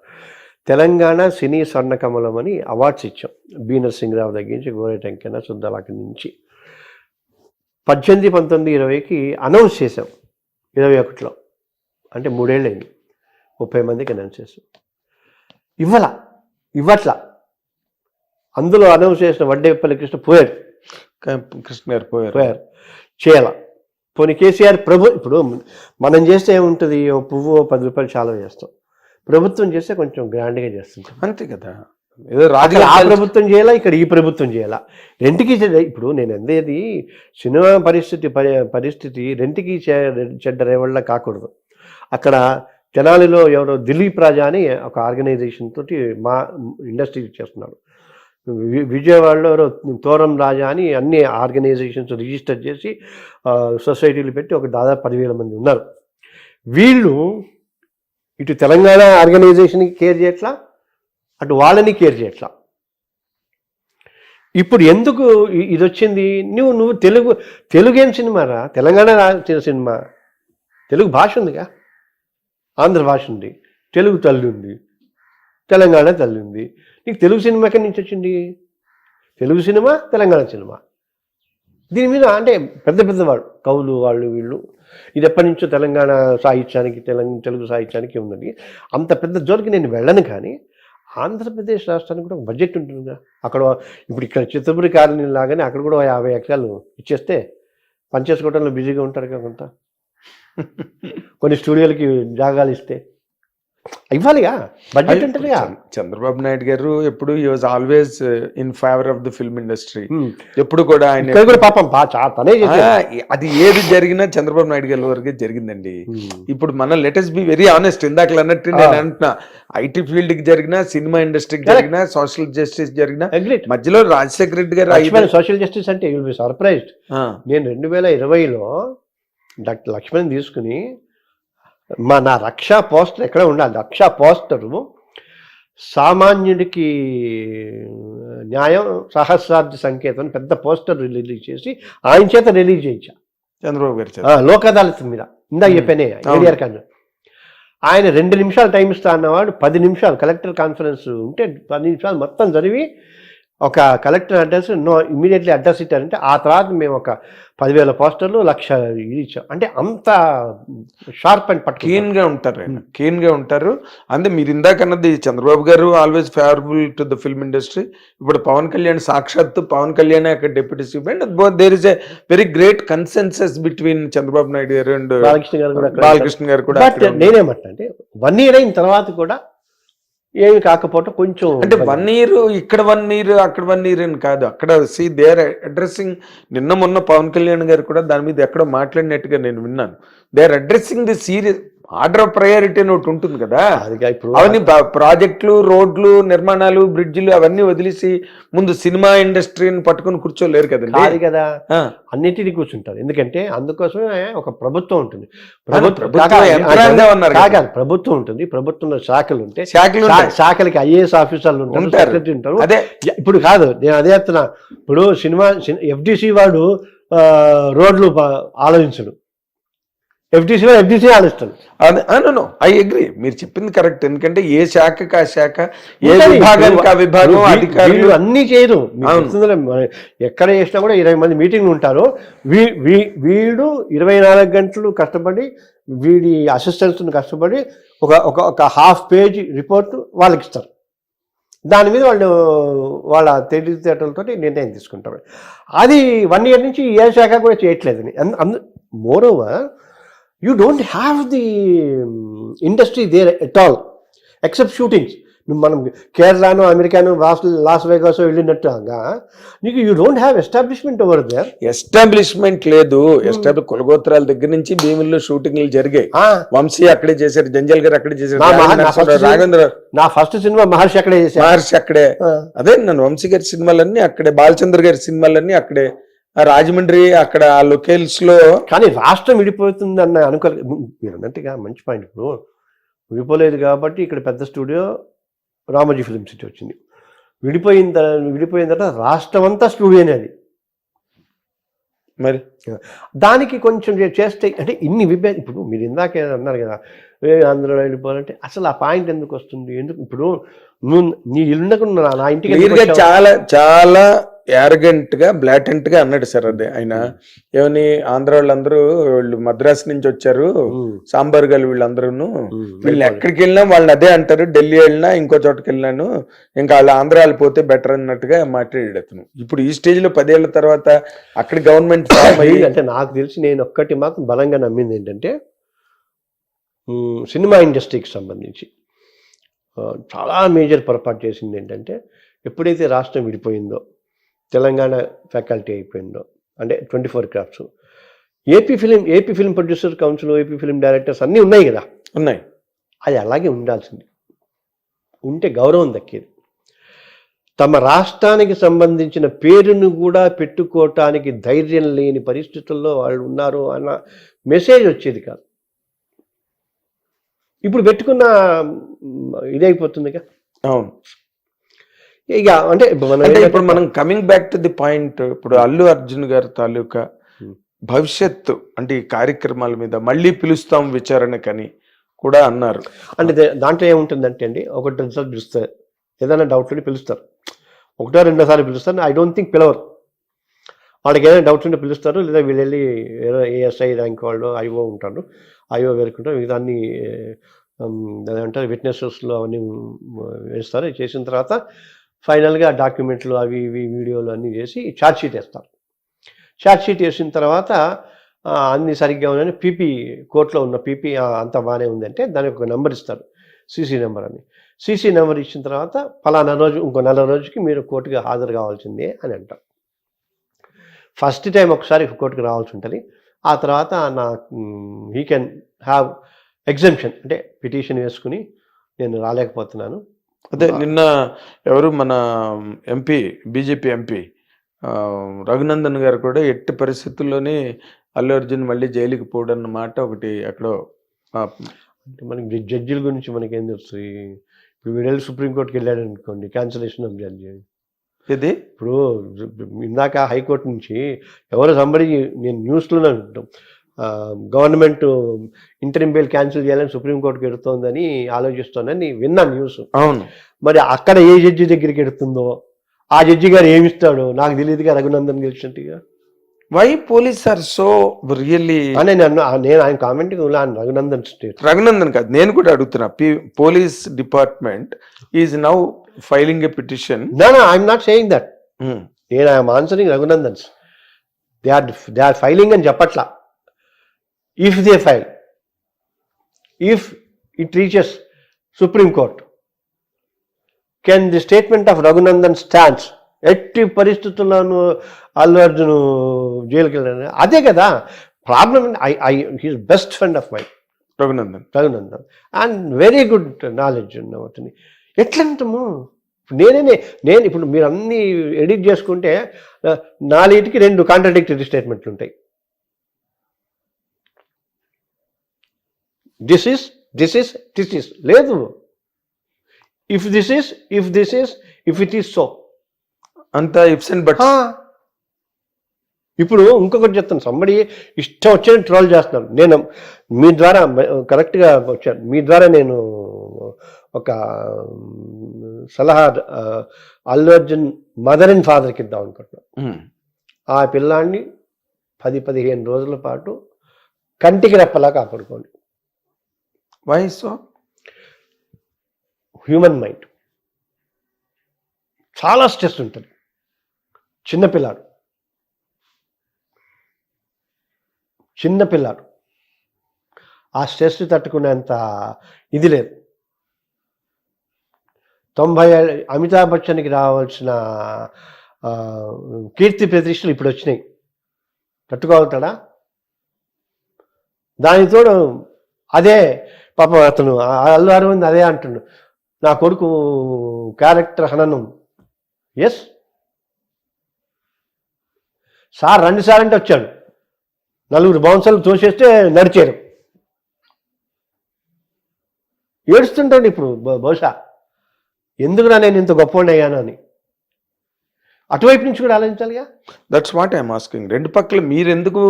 తెలంగాణ సినీ స్వర్ణకమలం అని అవార్డ్స్ ఇచ్చాం. బి నరసింహరావు దగ్గర నుంచి గోరేటెంకైనా సుద్దాలకి నుంచి 18, 19, 20కి అనౌన్స్ చేసాం. 21లో అంటే 3 ఏళ్ళైంది, 30 మందికి అనౌన్స్ చేసాం. ఇవ్వట్లా. అందులో అనౌన్స్ చేసిన వడ్డేపల్లి కృష్ణ పోయారు, చేయాల. పోనీ కేసీఆర్ ఇప్పుడు మనం చేస్తే ఏముంటుంది, ఓ పువ్వు 10 రూపాయలు చాలా చేస్తాం. ప్రభుత్వం చేస్తే కొంచెం గ్రాండ్గా చేస్తుంటాం, అంతే కదా. ఏదో రాజు ఆ ప్రభుత్వం చేయాలా, ఇక్కడ ఈ ప్రభుత్వం చేయాలా, రెంటికి ఇప్పుడు నేను అందేది సినిమా పరిస్థితి రెంటికి చెడ్డ రేవళ్ళ కాకూడదు. అక్కడ తెనాలిలో ఎవరో దిలీప్ రాజా అని ఒక ఆర్గనైజేషన్ తోటి మా ఇండస్ట్రీ చేస్తున్నాడు. విజయవాడలో ఎవరో తోరం రాజా అని అన్ని ఆర్గనైజేషన్స్ రిజిస్టర్ చేసి సొసైటీలు పెట్టి ఒక దాదాపు 10,000 మంది ఉన్నారు. వీళ్ళు ఇటు తెలంగాణ ఆర్గనైజేషన్కి కేర్ చేయట్లా, అటు వాళ్ళని కేర్ చేయట్లా. ఇప్పుడు ఎందుకు ఇది వచ్చింది? నువ్వు తెలుగేం సినిమారా? తెలంగాణ సినిమా, తెలుగు భాష ఉందిగా, ఆంధ్ర భాష ఉంది, తెలుగు తల్లి ఉంది, తెలంగాణ తల్లి ఉంది. నీకు తెలుగు సినిమా ఎక్కడి నుంచి వచ్చింది? Telugu cinema, Telangana cinema. దీని మీద అంటే పెద్ద వాళ్ళు కవులు వాళ్ళు వీళ్ళు ఇది ఎప్పటి నుంచో తెలంగాణ సాహిత్యానికి తెలుగు సాహిత్యానికి ఉన్నది. అంత పెద్ద జోలికి నేను వెళ్ళను. కానీ ఆంధ్రప్రదేశ్ రాష్ట్రానికి కూడా ఒక బడ్జెట్ ఉంటుందిగా. అక్కడ ఇప్పుడు ఇక్కడ చిత్తూరు కాలనీ లాగానే అక్కడ కూడా 50 ఎకరాలు ఇచ్చేస్తే పనిచేసుకోవడంలో బిజీగా ఉంటారు కదా కొంత. కొన్ని స్టూడియోలకి జాగాలు ఇస్తే ఇవ్వాలిగా, బడ్జెట్ ఉంటుందిగా. చంద్రబాబు నాయుడు గారు ఎప్పుడు he was always in favour of the film industry. ఎప్పుడు కూడా ఆయన కూడా పాపం తనే అది ఏది జరిగినా చంద్రబాబు నాయుడు గారి వరకే జరిగిందండి. ఇప్పుడు మనం లెటెస్ట్ బి వెరీ ఆనెస్ట్. ఇందాక అన్నట్టు నేను అంటున్నా, ఐటీ ఫీల్డ్ కి జరిగినా, సినిమా ఇండస్ట్రీకి జరిగినా, సోషల్ జస్టిస్ జరిగినా, మధ్యలో రాజశేఖర రెడ్డి గారు సోషల్ జస్టిస్ అంటే యూ విల్ బి సర్ప్రైజ్డ్. నేను 2020లో డాక్టర్ లక్ష్మణ్ తీసుకుని నా రక్షా పోస్టర్ ఎక్కడ ఉండాలి, రక్షా పోస్టరు సామాన్యుడికి న్యాయం సహస్రాబ్ది సంకేతం అని పెద్ద పోస్టర్ రిలీజ్ చేసి ఆయన చేత రిలీజ్ చేయించా. చంద్రబాబు గారు లోక్ అదాలత్ మీద ఇందా చెప్పానే ఏడిఆర్ ఖాన్. ఆయన 2 నిమిషాలు టైం ఇస్తా అన్నవాడు 10 నిమిషాలు కలెక్టర్ కాన్ఫరెన్స్ ఉంటే 10 నిమిషాలు మొత్తం జరిగి ఒక కలెక్టర్ అడ్రస్ ఇమీడియట్లీ అడ్రస్ ఇచ్చారంటే ఆ తర్వాత మేము ఒక 10,000 పోస్టర్లు 1,00,000 ఇది ఇచ్చాం. అంటే అంత షార్ప్ అండ్ క్లీన్గా ఉంటారు, క్లీన్గా ఉంటారు. అంటే మీరు ఇందాక అన్నది Chandrababu garu always favourable to the film industry. ఇప్పుడు పవన్ కళ్యాణ్ సాక్షాత్తు పవన్ కళ్యాణ్ అక్కడ deputy CM. There is a very great consensus between Chandrababu Naidu garu and Balakrishna గారు కూడా. నేనేమంటా అంటే 1 year అయిన తర్వాత కూడా ఏమి కాకపోతే కొంచెం అంటే 1 year ఇక్కడ 1 year అక్కడ 1 year అని కాదు. అక్కడ సి దే ఆర్ అడ్రస్సింగ్. నిన్న మొన్న పవన్ కళ్యాణ్ గారు కూడా దాని మీద ఎక్కడో మాట్లాడినట్టుగా నేను విన్నాను. They are addressing the serious order of priority అని ఒకటి ఉంటుంది కదా. అవన్నీ ప్రాజెక్టులు, రోడ్లు, నిర్మాణాలు, బ్రిడ్జిలు అవన్నీ వదిలేసి ముందు సినిమా ఇండస్ట్రీని పట్టుకుని కూర్చోలేరు కదండి. అది కదా, అన్నిటినీ కూర్చుంటారు. ఎందుకంటే అందుకోసమే ఒక ప్రభుత్వం ఉంటుంది. ప్రభుత్వం ఉంటుంది, ప్రభుత్వంలో శాఖలు ఉంటాయి, శాఖలకి ఐఏఎస్ ఆఫీసర్లు ఉంటారు, సెక్రటరీ ఉంటారు. అదే ఇప్పుడు కాదు, నేను అదే చెప్తున్నా. ఇప్పుడు ఎఫ్డిసి వాడు రోడ్లు ఆలోచించడు, ఎఫ్డిసి ఆలోచిస్తాడు. ఐ అగ్రీ, మీరు చెప్పింది కరెక్ట్. ఎందుకంటే ఏ శాఖకి ఆ శాఖ, ఏ విభాగానికి ఆ విభాగం, అధికారులు అన్నీ చేయరు. ఎక్కడ చేసినా కూడా 20 మంది మీటింగ్లు ఉంటారు. వీడు 24 గంటలు కష్టపడి వీడి అసిస్టెంట్స్ని కష్టపడి ఒక ½ page రిపోర్ట్ వాళ్ళకి ఇస్తారు. దాని మీద వాళ్ళ తెలివితేటలతో నిర్ణయం తీసుకుంటారు. అది 1 year నుంచి ఏ శాఖ కూడా చేయట్లేదని. Moreover you don't have the industry there at all except shootings. మనం కేరళను, అమెరికాను, లాస్ వేగాస్ వెళ్ళినట్టుగా నీకు you don't have establishment over there. Establishment లేదు. కులగోత్రాల దగ్గర నుంచి భీముల్లో షూటింగ్లు జరిగాయి. వంశీ అక్కడే చేశారు, జంజల్ గారు అక్కడే చేశారు, రాఘవేంద్ర. నా ఫస్ట్ సినిమా మహర్షి అక్కడే చేశారు. మహర్షి అక్కడే. అదే నన్ను వంశీ గారి సినిమాలన్నీ అక్కడే, బాలచంద్ర గారి సినిమాలన్నీ అక్కడే, రాజమండ్రి అక్కడ ఆ లొకేల్స్ లో. కానీ రాష్ట్రం విడిపోతుంది అన్న అనుకోలేదు మీరు అన్నట్టుగా. మంచి పాయింట్. ఇప్పుడు విడిపోలేదు కాబట్టి ఇక్కడ పెద్ద స్టూడియో రామోజీ ఫిల్మ్ సిటీ వచ్చింది. విడిపోయిన తర్వాత రాష్ట్రం అంతా స్టూడియోనే అది. మరి దానికి కొంచెం చేస్తే అంటే ఇన్ని ఇప్పుడు మీరు ఇందాకే అన్నారు కదా ఆంధ్రలో వెళ్ళిపోవాలంటే, అసలు ఆ పాయింట్ ఎందుకు వస్తుంది? ఎందుకు ఇప్పుడు నువ్వు నీ ఇల్లుకున్న నా ఇంటికి చాలా చాలా యారగెంట్ గా, బ్లాటెంట్ గా అన్నాడు సార్. అదే ఆయన ఏమని, ఆంధ్ర వాళ్ళందరూ వీళ్ళు మద్రాసు నుంచి వచ్చారు, సాంబార్ గారు వీళ్ళందరూ, వీళ్ళు ఎక్కడికి వెళ్ళినా వాళ్ళని అదే అంటారు. ఢిల్లీ వెళ్ళినా ఇంకో చోటకి వెళ్ళినాను, ఇంకా వాళ్ళు ఆంధ్ర వెళ్ళిపోతే బెటర్ అన్నట్టుగా మాట్లాడాడు అతను. ఇప్పుడు ఈ స్టేజ్ లో 10 ఏళ్ల తర్వాత అక్కడ గవర్నమెంట్ ఫామ్ అయ్యి, అంటే నాకు తెలిసి నేను ఒక్కటి మాత్రం బలంగా నమ్మింది ఏంటంటే, సినిమా ఇండస్ట్రీకి సంబంధించి చాలా మేజర్ పొరపాటు చేసింది ఏంటంటే, ఎప్పుడైతే రాష్ట్రం విడిపోయిందో, తెలంగాణ ఫ్యాకల్టీ అయిపోయిందో, అంటే 24 crafts, AP film producer council, AP film directors అన్నీ ఉన్నాయి కదా, ఉన్నాయి. అది అలాగే ఉండాల్సింది. ఉంటే గౌరవం దక్కేది. తమ రాష్ట్రానికి సంబంధించిన పేరును కూడా పెట్టుకోవటానికి ధైర్యం లేని పరిస్థితుల్లో వాళ్ళు ఉన్నారు అన్న మెసేజ్ వచ్చేది కాదు. ఇప్పుడు పెట్టుకున్న ఇదైపోతుందిగా. అవును. ఇక అంటే ఇప్పుడు మనం coming back to the point, ఇప్పుడు అల్లు అర్జున్ గారి తాలూకా భవిష్యత్తు అంటే ఈ కార్యక్రమాల మీద మళ్ళీ పిలుస్తాం విచారణకని కూడా అన్నారు. అంటే దాంట్లో ఏముంటుందంటే అండి, ఒకటి రెండుసార్లు పిలుస్తారు, ఏదైనా డౌట్ ఉంటే పిలుస్తారు, ఒకటో రెండోసారి పిలుస్తారు. ఐ డోంట్ థింక్ పిలవరు. వాళ్ళకి ఏదైనా డౌట్స్ ఉంటే పిలుస్తారు, లేదా వీళ్ళు వెళ్ళి ఏఎస్ఐ ర్యాంక్ వాళ్ళు ఐఓ ఉంటారు, ఐఓ వేరుకుంటారు, మిగతా అన్ని అదేమంటారు విట్నెసెస్లో అవన్నీ వేస్తారు. చేసిన తర్వాత ఫైనల్గా డాక్యుమెంట్లు అవి ఇవి వీడియోలు అన్నీ చేసి ఛార్జ్షీట్ వేస్తారు. ఛార్జ్షీట్ వేసిన తర్వాత అన్నీ సరిగ్గా ఉన్నాయని పీపీ కోర్టులో ఉన్న పీపీ అంతా బాగానే ఉందంటే దానికి ఒక నెంబర్ ఇస్తారు, సీసీ నెంబర్ అని. సీసీ నెంబర్ ఇచ్చిన తర్వాత ఫలానా రోజు ఇంకో 4 రోజుకి మీరు కోర్టుకి హాజరు కావాల్సిందే అని అంటారు. ఫస్ట్ టైం ఒకసారి కోర్టుకు రావాల్సి ఉంటుంది. ఆ తర్వాత హీ కెన్ హ్యావ్ ఎగ్జంప్షన్, అంటే పిటిషన్ వేసుకుని నేను రాలేకపోతున్నాను. అదే నిన్న ఎవరు మన ఎంపీ, బీజేపీ ఎంపీ రఘునందన్ గారు కూడా ఎట్టి పరిస్థితుల్లోనే అల్లు అర్జున్ మళ్ళీ జైలుకి పోవడం అన్నమాట ఒకటి ఎక్కడో. అంటే మనకి జడ్జిల గురించి మనకి ఏం తెలుస్తుంది. ఇప్పుడు వీడు సుప్రీంకోర్టుకి వెళ్ళాడు అనుకోండి, క్యాన్సలేషన్ ఆఫ్ జడ్జి. ఇది ఇప్పుడు ఇందాక హైకోర్టు నుంచి ఎవరో సంబడి, నేను న్యూస్లోనే ఉంటాం, గవర్నమెంట్ ఇంటరిమ్ బెయిల్ క్యాన్సిల్ చేయాలని సుప్రీంకోర్టుకి ఎడుతోందని ఆలోచిస్తోందని విన్నాను న్యూస్. అవును. మరి అక్కడ ఏ జడ్జి దగ్గరికి ఎడుతుందో ఆ జడ్జి గారు ఏమిస్తాడో నాకు తెలియదుగా, రఘునందన్ గెలిచినట్టుగా. Why police are so really అని నేను ఆయన కామెంట్ రఘునందన్ స్టేట్, రఘునందన్ కాదు, నేను కూడా అడుగుతున్నా. Police department is now filing a petition. No I'm not saying that, నేను I'm answering Raghunandan's. They are filing అని చెప్పట్లా. If they file, if it reaches supreme court, can the statement of Raghunandan stands? ఎట్టి పరిస్థితుల్లోనూ అల్లు అర్జున్ జైలుకి వెళ్ళాను, అదే కదా problem. He's best friend of my Raghunandan and very good knowledge ఉన్నవాటిని. ఎట్లంటాము నేను ఇప్పుడు మీరు అన్ని ఎడిట్ చేసుకుంటే 4టికి 2 కాంట్రడిక్టరీ స్టేట్మెంట్లు ఉంటాయి. దిస్ ఇస్ లేదు. ఇఫ్ ఇట్ ఈస్ సో అంతా ఇఫ్స్ అండ్ బట్స్. ఇప్పుడు ఇంకొకటి చెప్తాను, సంబడి ఇష్టం వచ్చిన ట్రోల్ చేస్తున్నాను. నేను మీ ద్వారా కరెక్ట్గా వచ్చాను, మీ ద్వారా నేను ఒక సలహా అల్లు అర్జున్ మదర్ అండ్ ఫాదర్కి ఇద్దాం అనుకుంటున్నాను. ఆ పిల్లాన్ని 10-15 రోజుల పాటు కంటికి రెప్పలా కాపాడుకోండి. Why so? హ్యూమన్ మైండ్ చాలా స్ట్రెస్ ఉంటుంది. చిన్నపిల్లాడు ఆ స్ట్రెస్ తట్టుకునేంత ఇది లేదు. 90 అమితాబ్ బచ్చన్కి రావాల్సిన కీర్తి ప్రతిష్టలు ఇప్పుడు వచ్చినాయి, తట్టుకోగలుగుతాడా? దానితోడు అదే పాపం అతను అల్లు అరవింద్ అదే అంటుండు, నా కొడుకు క్యారెక్టర్ హననం. ఎస్ సార్ 2 సార్లు అంటే వచ్చాడు, 4 బౌన్సర్లు తోసేస్తే నడిచారు, ఏడుస్తుంటాడు ఇప్పుడు. బహుశా ఎందుకురా నేను ఇంత గొప్పవాడిని అయ్యాను అని అటువైపు నుంచి కూడా ఆలోచించాలిగా. That's what I'm asking. 2 పక్కల మీరెందుకు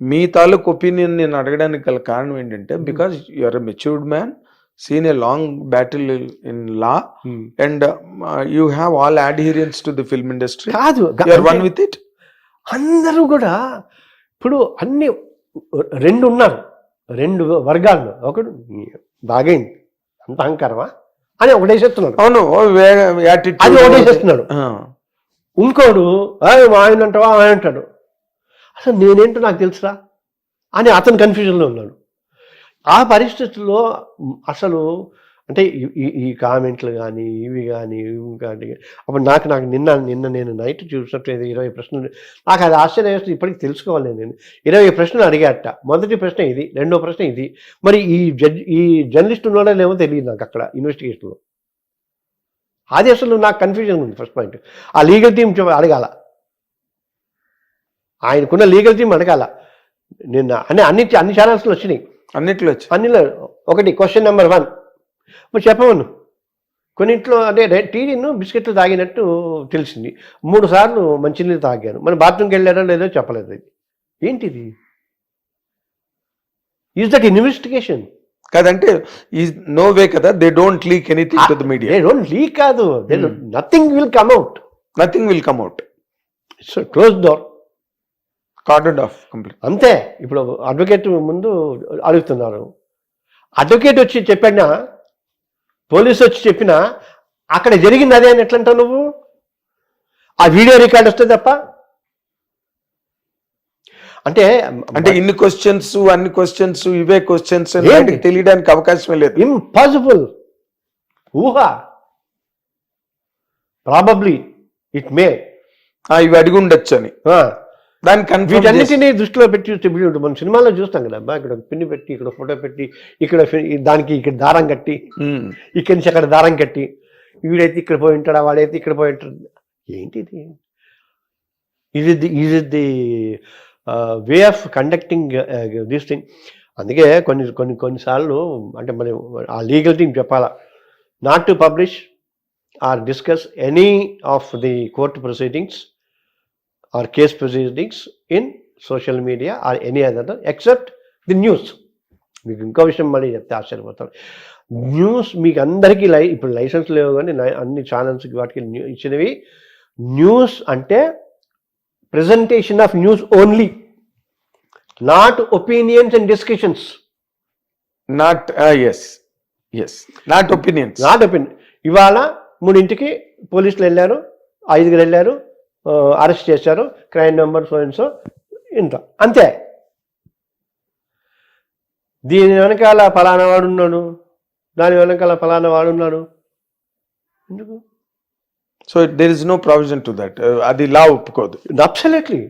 మీ తాలూకు ఒపీనియన్ నేను అడగడానికి గల కారణం ఏంటంటే, because you are a matured man, seen a long battle in law, and you have all adherence to the film industry. కాదు, you are one with it. అందరూ కూడా ఇప్పుడు అన్ని 2 ఉన్నారు, 2 వర్గాలు. ఒకడు బాగైంది అంత అహంకారమా అని ఒకటేసేస్తున్నాడు, అవును, అది ఒకటేసేస్తున్నాడు. ఇంకోడు ఆయన అంటావా ఆయన అంటాడు, అసలు నేనేంటో నాకు తెలుసురా అని అతను కన్ఫ్యూజన్లో ఉన్నాడు. ఆ పరిస్థితుల్లో అసలు అంటే ఈ కామెంట్లు కానీ ఇవి కానీ కానీ అప్పుడు నాకు నిన్న నేను నైట్ చూసినట్టు 20 ప్రశ్నలు నాకు అది ఆశ్చర్యం వేస్తుంది. ఇప్పటికి తెలుసుకోవాలి నేను 20 ప్రశ్నలు అడిగాట. మొదటి ప్రశ్న ఇది, రెండో ప్రశ్న ఇది. మరి ఈ జర్నలిస్ట్ ఉన్నాడో లేవో తెలియదు నాకు అక్కడ ఇన్వెస్టిగేషన్లో. అది అసలు నాకు కన్ఫ్యూజన్ ఉంది. ఫస్ట్ పాయింట్ ఆ లీగల్ టీం అడగాల, ఆయనకున్న లీగల్ టీం అడగాల. నిన్న అన్ని ఛానల్స్లో వచ్చినాయి, అన్నిలో ఒకటి క్వశ్చన్ నెంబర్ 1 మరి చెప్పమను. కొన్నింట్లో అంటే టీడీను బిస్కెట్లు తాగినట్టు తెలిసింది, 3 సార్లు మంచినీళ్ళు తాగాను, మరి బాత్రూమ్కి వెళ్ళారో లేదో చెప్పలేదు. ఇది ఏంటిది? ఈజ్ దట్ ఇన్వెస్టిగేషన్ కాదంటే ఈజ్ నో వే కదా, they don't leak anything to the media. They don't leak కాదు, nothing will come out. It's close door, corded off complete. అంతే. ఇప్పుడు అడ్వకేట్ ముందు అడుగుతున్నారు, అడ్వకేట్ వచ్చి చెప్పినా, పోలీసు వచ్చి చెప్పినా అక్కడ జరిగింది అదే అని ఎట్లంటావు నువ్వు? ఆ వీడియో రికార్డ్ వస్తే తప్ప. అంటే ఇన్ని క్వశ్చన్స్, అన్ని క్వశ్చన్స్, ఇవే క్వశ్చన్స్ తెలియడానికి అవకాశమే లేదు. ఇంపాసిబుల్. ఊహా, ప్రాబబ్లీ ఇట్ మే ఇవి అడిగి ఉండొచ్చు అని వీటన్నిటినీ దృష్టిలో పెట్టి చూస్తే మనం సినిమాలో చూస్తాం కదా, ఇక్కడ పిన్ని పెట్టి, ఇక్కడ ఫోటో పెట్టి, ఇక్కడ దానికి ఇక్కడ దారం కట్టి, ఇక్కడి నుంచి అక్కడ దారం కట్టి, వీడైతే ఇక్కడ పోయి ఉంటాడా, వాడైతే ఇక్కడ పోయి ఉంటాడు. ఏంటిది? Is it the way of conducting this thing? అందుకే కొన్నిసార్లు అంటే మనం ఆ లీగల్ టీం చెప్పాలా, not to publish or discuss any of the court proceedings or case proceedings in social media or any other except the news. మీకు ఇంకో విషయం మళ్ళీ చెప్తే ఆశ్చర్యపోతారు. న్యూస్ మీకు అందరికీ ఇప్పుడు లైసెన్స్ లేవు కానీ అన్ని ఛానల్స్కి వాటికి ఇచ్చినవి. న్యూస్ అంటే presentation of news only, not opinions and discussions. Not opinion. ఇవాళ 3 పోలీసులు వెళ్ళారు, 5 వెళ్ళారు, అరెస్ట్ చేశారు, crime number so and so ఇంత, అంతే. దీని వెనకాల ఫలానా వాడున్నాడు, దాని వెనకాల ఫలానా వాడున్నాడు, ఎందుకు? So there is no provision to that. అది లా ఒప్పుకోదు. అబ్సల్యూట్లీ.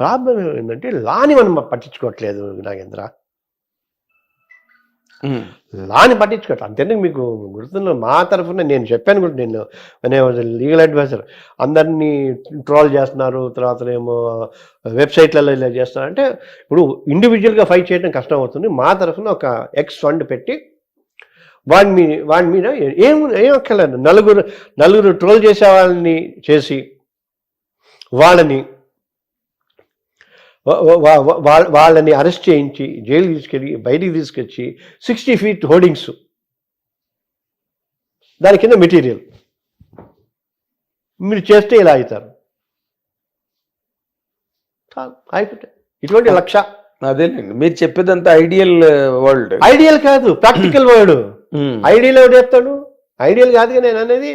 ప్రాబ్లం ఏంటంటే లాని మనం పట్టించుకోవట్లేదు నాగేంద్ర, లాని పట్టించుకోవట్లేదు. అంతేందుకు మీకు గుర్తున్న మా తరఫున నేను చెప్పాను కూడా, నేను లీగల్ అడ్వైజర్, అందరినీ ట్రోల్ చేస్తున్నారు, తర్వాత ఏమో వెబ్సైట్లలో ఇలా చేస్తున్నారు. అంటే ఇప్పుడు ఇండివిజువల్గా ఫైట్ చేయడం కష్టం అవుతుంది. మా తరఫున ఒక ఎక్స్ ఫండ్ పెట్టి వాడి మీద ఏం అక్కర్లేదు, నలుగురు ట్రోల్ చేసే వాళ్ళని చేసి వాళ్ళని అరెస్ట్ చేయించి జైలు తీసుకెళ్ళి బయటికి తీసుకొచ్చి 60 feet హోర్డింగ్స్, దాని కింద మెటీరియల్ మీరు చేస్తే ఇలా అవుతారు. అయిపోతాయి. ఇటువంటి లక్ష. అదేలేండి మీరు చెప్పేదంతా ఐడియల్ వరల్డ్. ఐడియల్ కాదు, ప్రాక్టికల్ వరల్డ్. ఐడియల్ ఎవడు చెప్తాడు? ఐడియల్ కాదుగా నేను అనేది.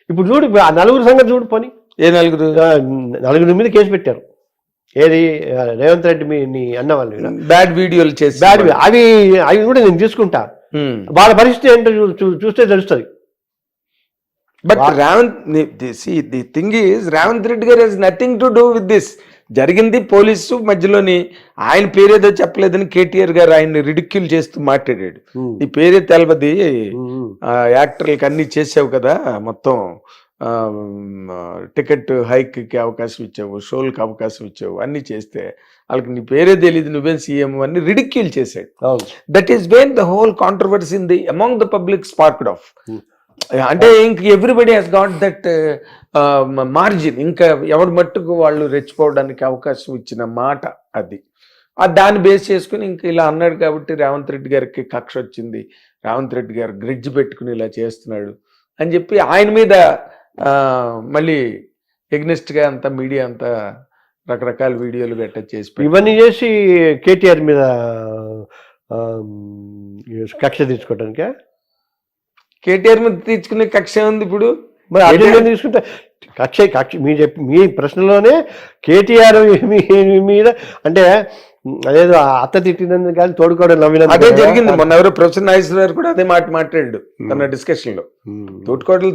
ఇప్పుడు చూడు, ఆ 9 సంగతి చూడు. పోనీ ఏ 9 మీద కేసు పెట్టారు. ఏది రేవంత్ రెడ్డి నీ అన్న వాళ్ళు బ్యాడ్ వీడియోలు చేసి, అవి కూడా నేను తీసుకుంటా. వాళ్ళ పరిస్థితి ఏంటో చూస్తే తెలుస్తుంది. But the thing is Revanth Reddy garu he's nothing to do with this. జరిగింది పోలీసు మధ్యలోని ఆయన పేరేదో చెప్పలేదని కేటీఆర్ గారు ఆయన్ని రిడిక్యూల్ చేస్తూ మాట్లాడాడు. నీ పేరే తెలవది, యాక్టర్లకి అన్ని చేసావు కదా, మొత్తం టికెట్ హైక్కి అవకాశం ఇచ్చావు, షోలకు అవకాశం ఇచ్చావు, అన్ని చేస్తే వాళ్ళకి నీ పేరే తెలియదు, నువ్వేం సీఎం అని రిడిక్యూల్ చేశాడు. That is when the whole controversy in the among the public sparked off. అంటే ఇంక everybody he's got that margin. ఇంకా ఎవరి మట్టుకు వాళ్ళు రెచ్చిపోవడానికి అవకాశం ఇచ్చిన మాట అది. దాన్ని బేస్ చేసుకుని ఇంక ఇలా అన్నాడు కాబట్టి రేవంత్ రెడ్డి గారికి కక్ష వచ్చింది, రేవంత్ రెడ్డి గారు గ్రిడ్జ్ పెట్టుకుని ఇలా చేస్తున్నాడు అని చెప్పి ఆయన మీద మళ్ళీ ఎగ్నెస్ట్ గా అంతా మీడియా అంతా రకరకాల వీడియోలు గట్ట చేసి ఇవన్నీ చేసి కేటీఆర్ మీద కక్ష తీసుకోవడానికి. కేటీఆర్ మీద తీర్చుకునే కక్ష ఉంది ఇప్పుడు. మరి అదే తీసుకుంటే కక్ష మీ ప్రశ్నలోనే కేటీఆర్ మీద అంటే అదేదో అత్త తిట్టినందుకు కానీ తోడుకోవడం నవ్వినందుకు అదే కదా. జరిగింది. మొన్న ఎవరో ప్రొఫెసర్ నాగేశ్వర కూడా అదే మాట్లాడాడు తన డిస్కషన్ లో. తోటికోటలు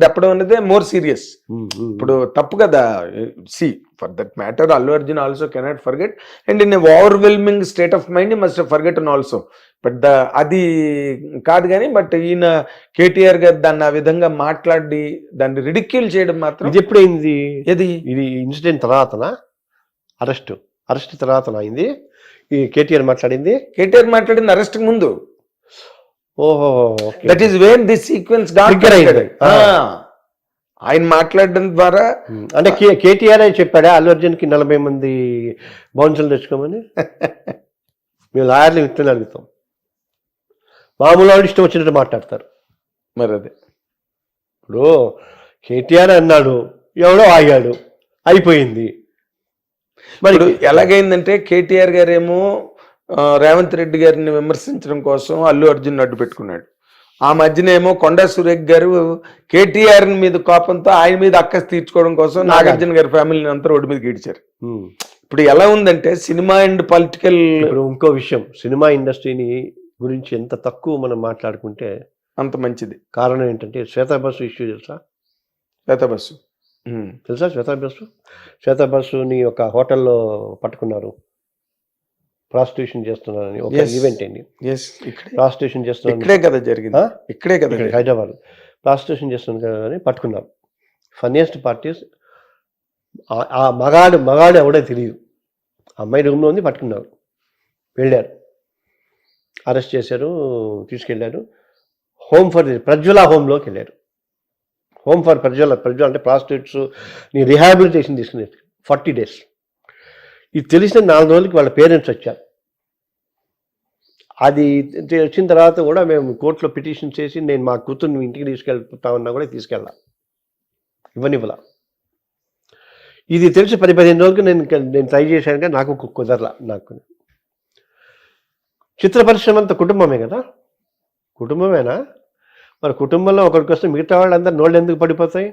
దప్పడం అనేది మోర్ సీరియస్. ఇప్పుడు తప్పు కదా. See for that matter Allu Arjun also cannot forget, and in overwhelming state of mind must forget and also. But అది కాదు కానీ, బట్ ఈయన కేటీఆర్ గారు దాన్ని ఆ విధంగా మాట్లాడి దాన్ని రిడిక్యూల్ చేయడం మాత్రం. ఇది ఎప్పుడైంది? ఏది ఇది ఇన్సిడెంట్ తర్వాతనా? అరెస్ట్ తర్వాత అయింది ఈ కేటీఆర్ మాట్లాడింది? కేటీఆర్ మాట్లాడింది అరెస్ట్ ముందు. ఓహో, that is where this sequence ఆయన మాట్లాడడం ద్వారా. అంటే కేటీఆర్ అని చెప్పాడా అల్లు అర్జున్ కి 40 మంది బౌన్సులు తెచ్చుకోమని? మేము లాయర్లు విత్తనాలు అడుగుతాం. మామూలు వాడు ఇష్టం వచ్చినట్టు మాట్లాడతారు. మరి అదే ఇప్పుడు కేటీఆర్ అన్నాడు, ఎవడో ఆగాడు, అయిపోయింది. మరి ఎలాగైందంటే కేటీఆర్ గారేమో రేవంత్ రెడ్డి గారిని విమర్శించడం కోసం అల్లు అర్జున్ అడ్డు పెట్టుకున్నాడు. ఆ మధ్యనేమో కొండా సురేఖ్ గారు కేటీఆర్ మీద కోపంతో ఆయన మీద అక్కస్ తీర్చుకోవడం కోసం నాగార్జున గారి ఫ్యామిలీని అంతా రోడ్డు మీద గీడ్చారు. ఇప్పుడు ఎలా ఉందంటే సినిమా అండ్ పొలిటికల్. ఇప్పుడు ఇంకో విషయం, సినిమా ఇండస్ట్రీని గురించి ఎంత తక్కువ మనం మాట్లాడుకుంటే అంత మంచిది. కారణం ఏంటంటే శ్వేతా బస్సు ఇష్యూ తెలుసా? శ్వేతా బస్సుని ఒక హోటల్లో పట్టుకున్నారు, ప్రాస్టిట్యూషన్ చేస్తున్నారని. ఒక ఈవెంట్ అండి, ప్రాస్టిట్యూషన్ చేస్తున్నారు. ఇక్కడే కదా జరిగింది, ఇక్కడే కదా హైదరాబాద్. ప్రాస్టిట్యూషన్ చేస్తున్నారు పట్టుకున్నారు. ఫన్నీయెస్ట్ పార్టీస్, ఆ మగాడు ఎవడో తెలియదు, అమ్మాయి రూమ్లో ఉంది, పట్టుకున్నారు, వెళ్ళారు, అరెస్ట్ చేశారు, తీసుకెళ్ళారు. హోమ్ ఫర్ ప్రజ్వల హోమ్లోకి వెళ్ళారు. హోమ్ ఫర్ ప్రజ్వల అంటే ప్రాస్టిట్యూట్స్ ని రిహాబిలిటేషన్ తీసుకునే 40 days. ఇది తెలిసిన 4 రోజులకి వాళ్ళ పేరెంట్స్ వచ్చారు. అది వచ్చిన తర్వాత కూడా మేము కోర్టులో పిటిషన్ చేసి నేను మా కూతుర్ని ఇంటికి తీసుకెళ్తామన్నా కూడా తీసుకెళ్ళా, ఇవ్వనివ్వలా. ఇది తెలిసి 10-15 రోజులకు నేను ట్రై చేశాను కానీ నాకు కుదరలా. నాకు చిత్ర పరిశ్రమ అంతా కుటుంబమే కదా, కుటుంబమేనా? మరి కుటుంబంలో ఒకరికి వస్తే మిగతా వాళ్ళందరూ నోళ్ళు ఎందుకు పడిపోతాయి?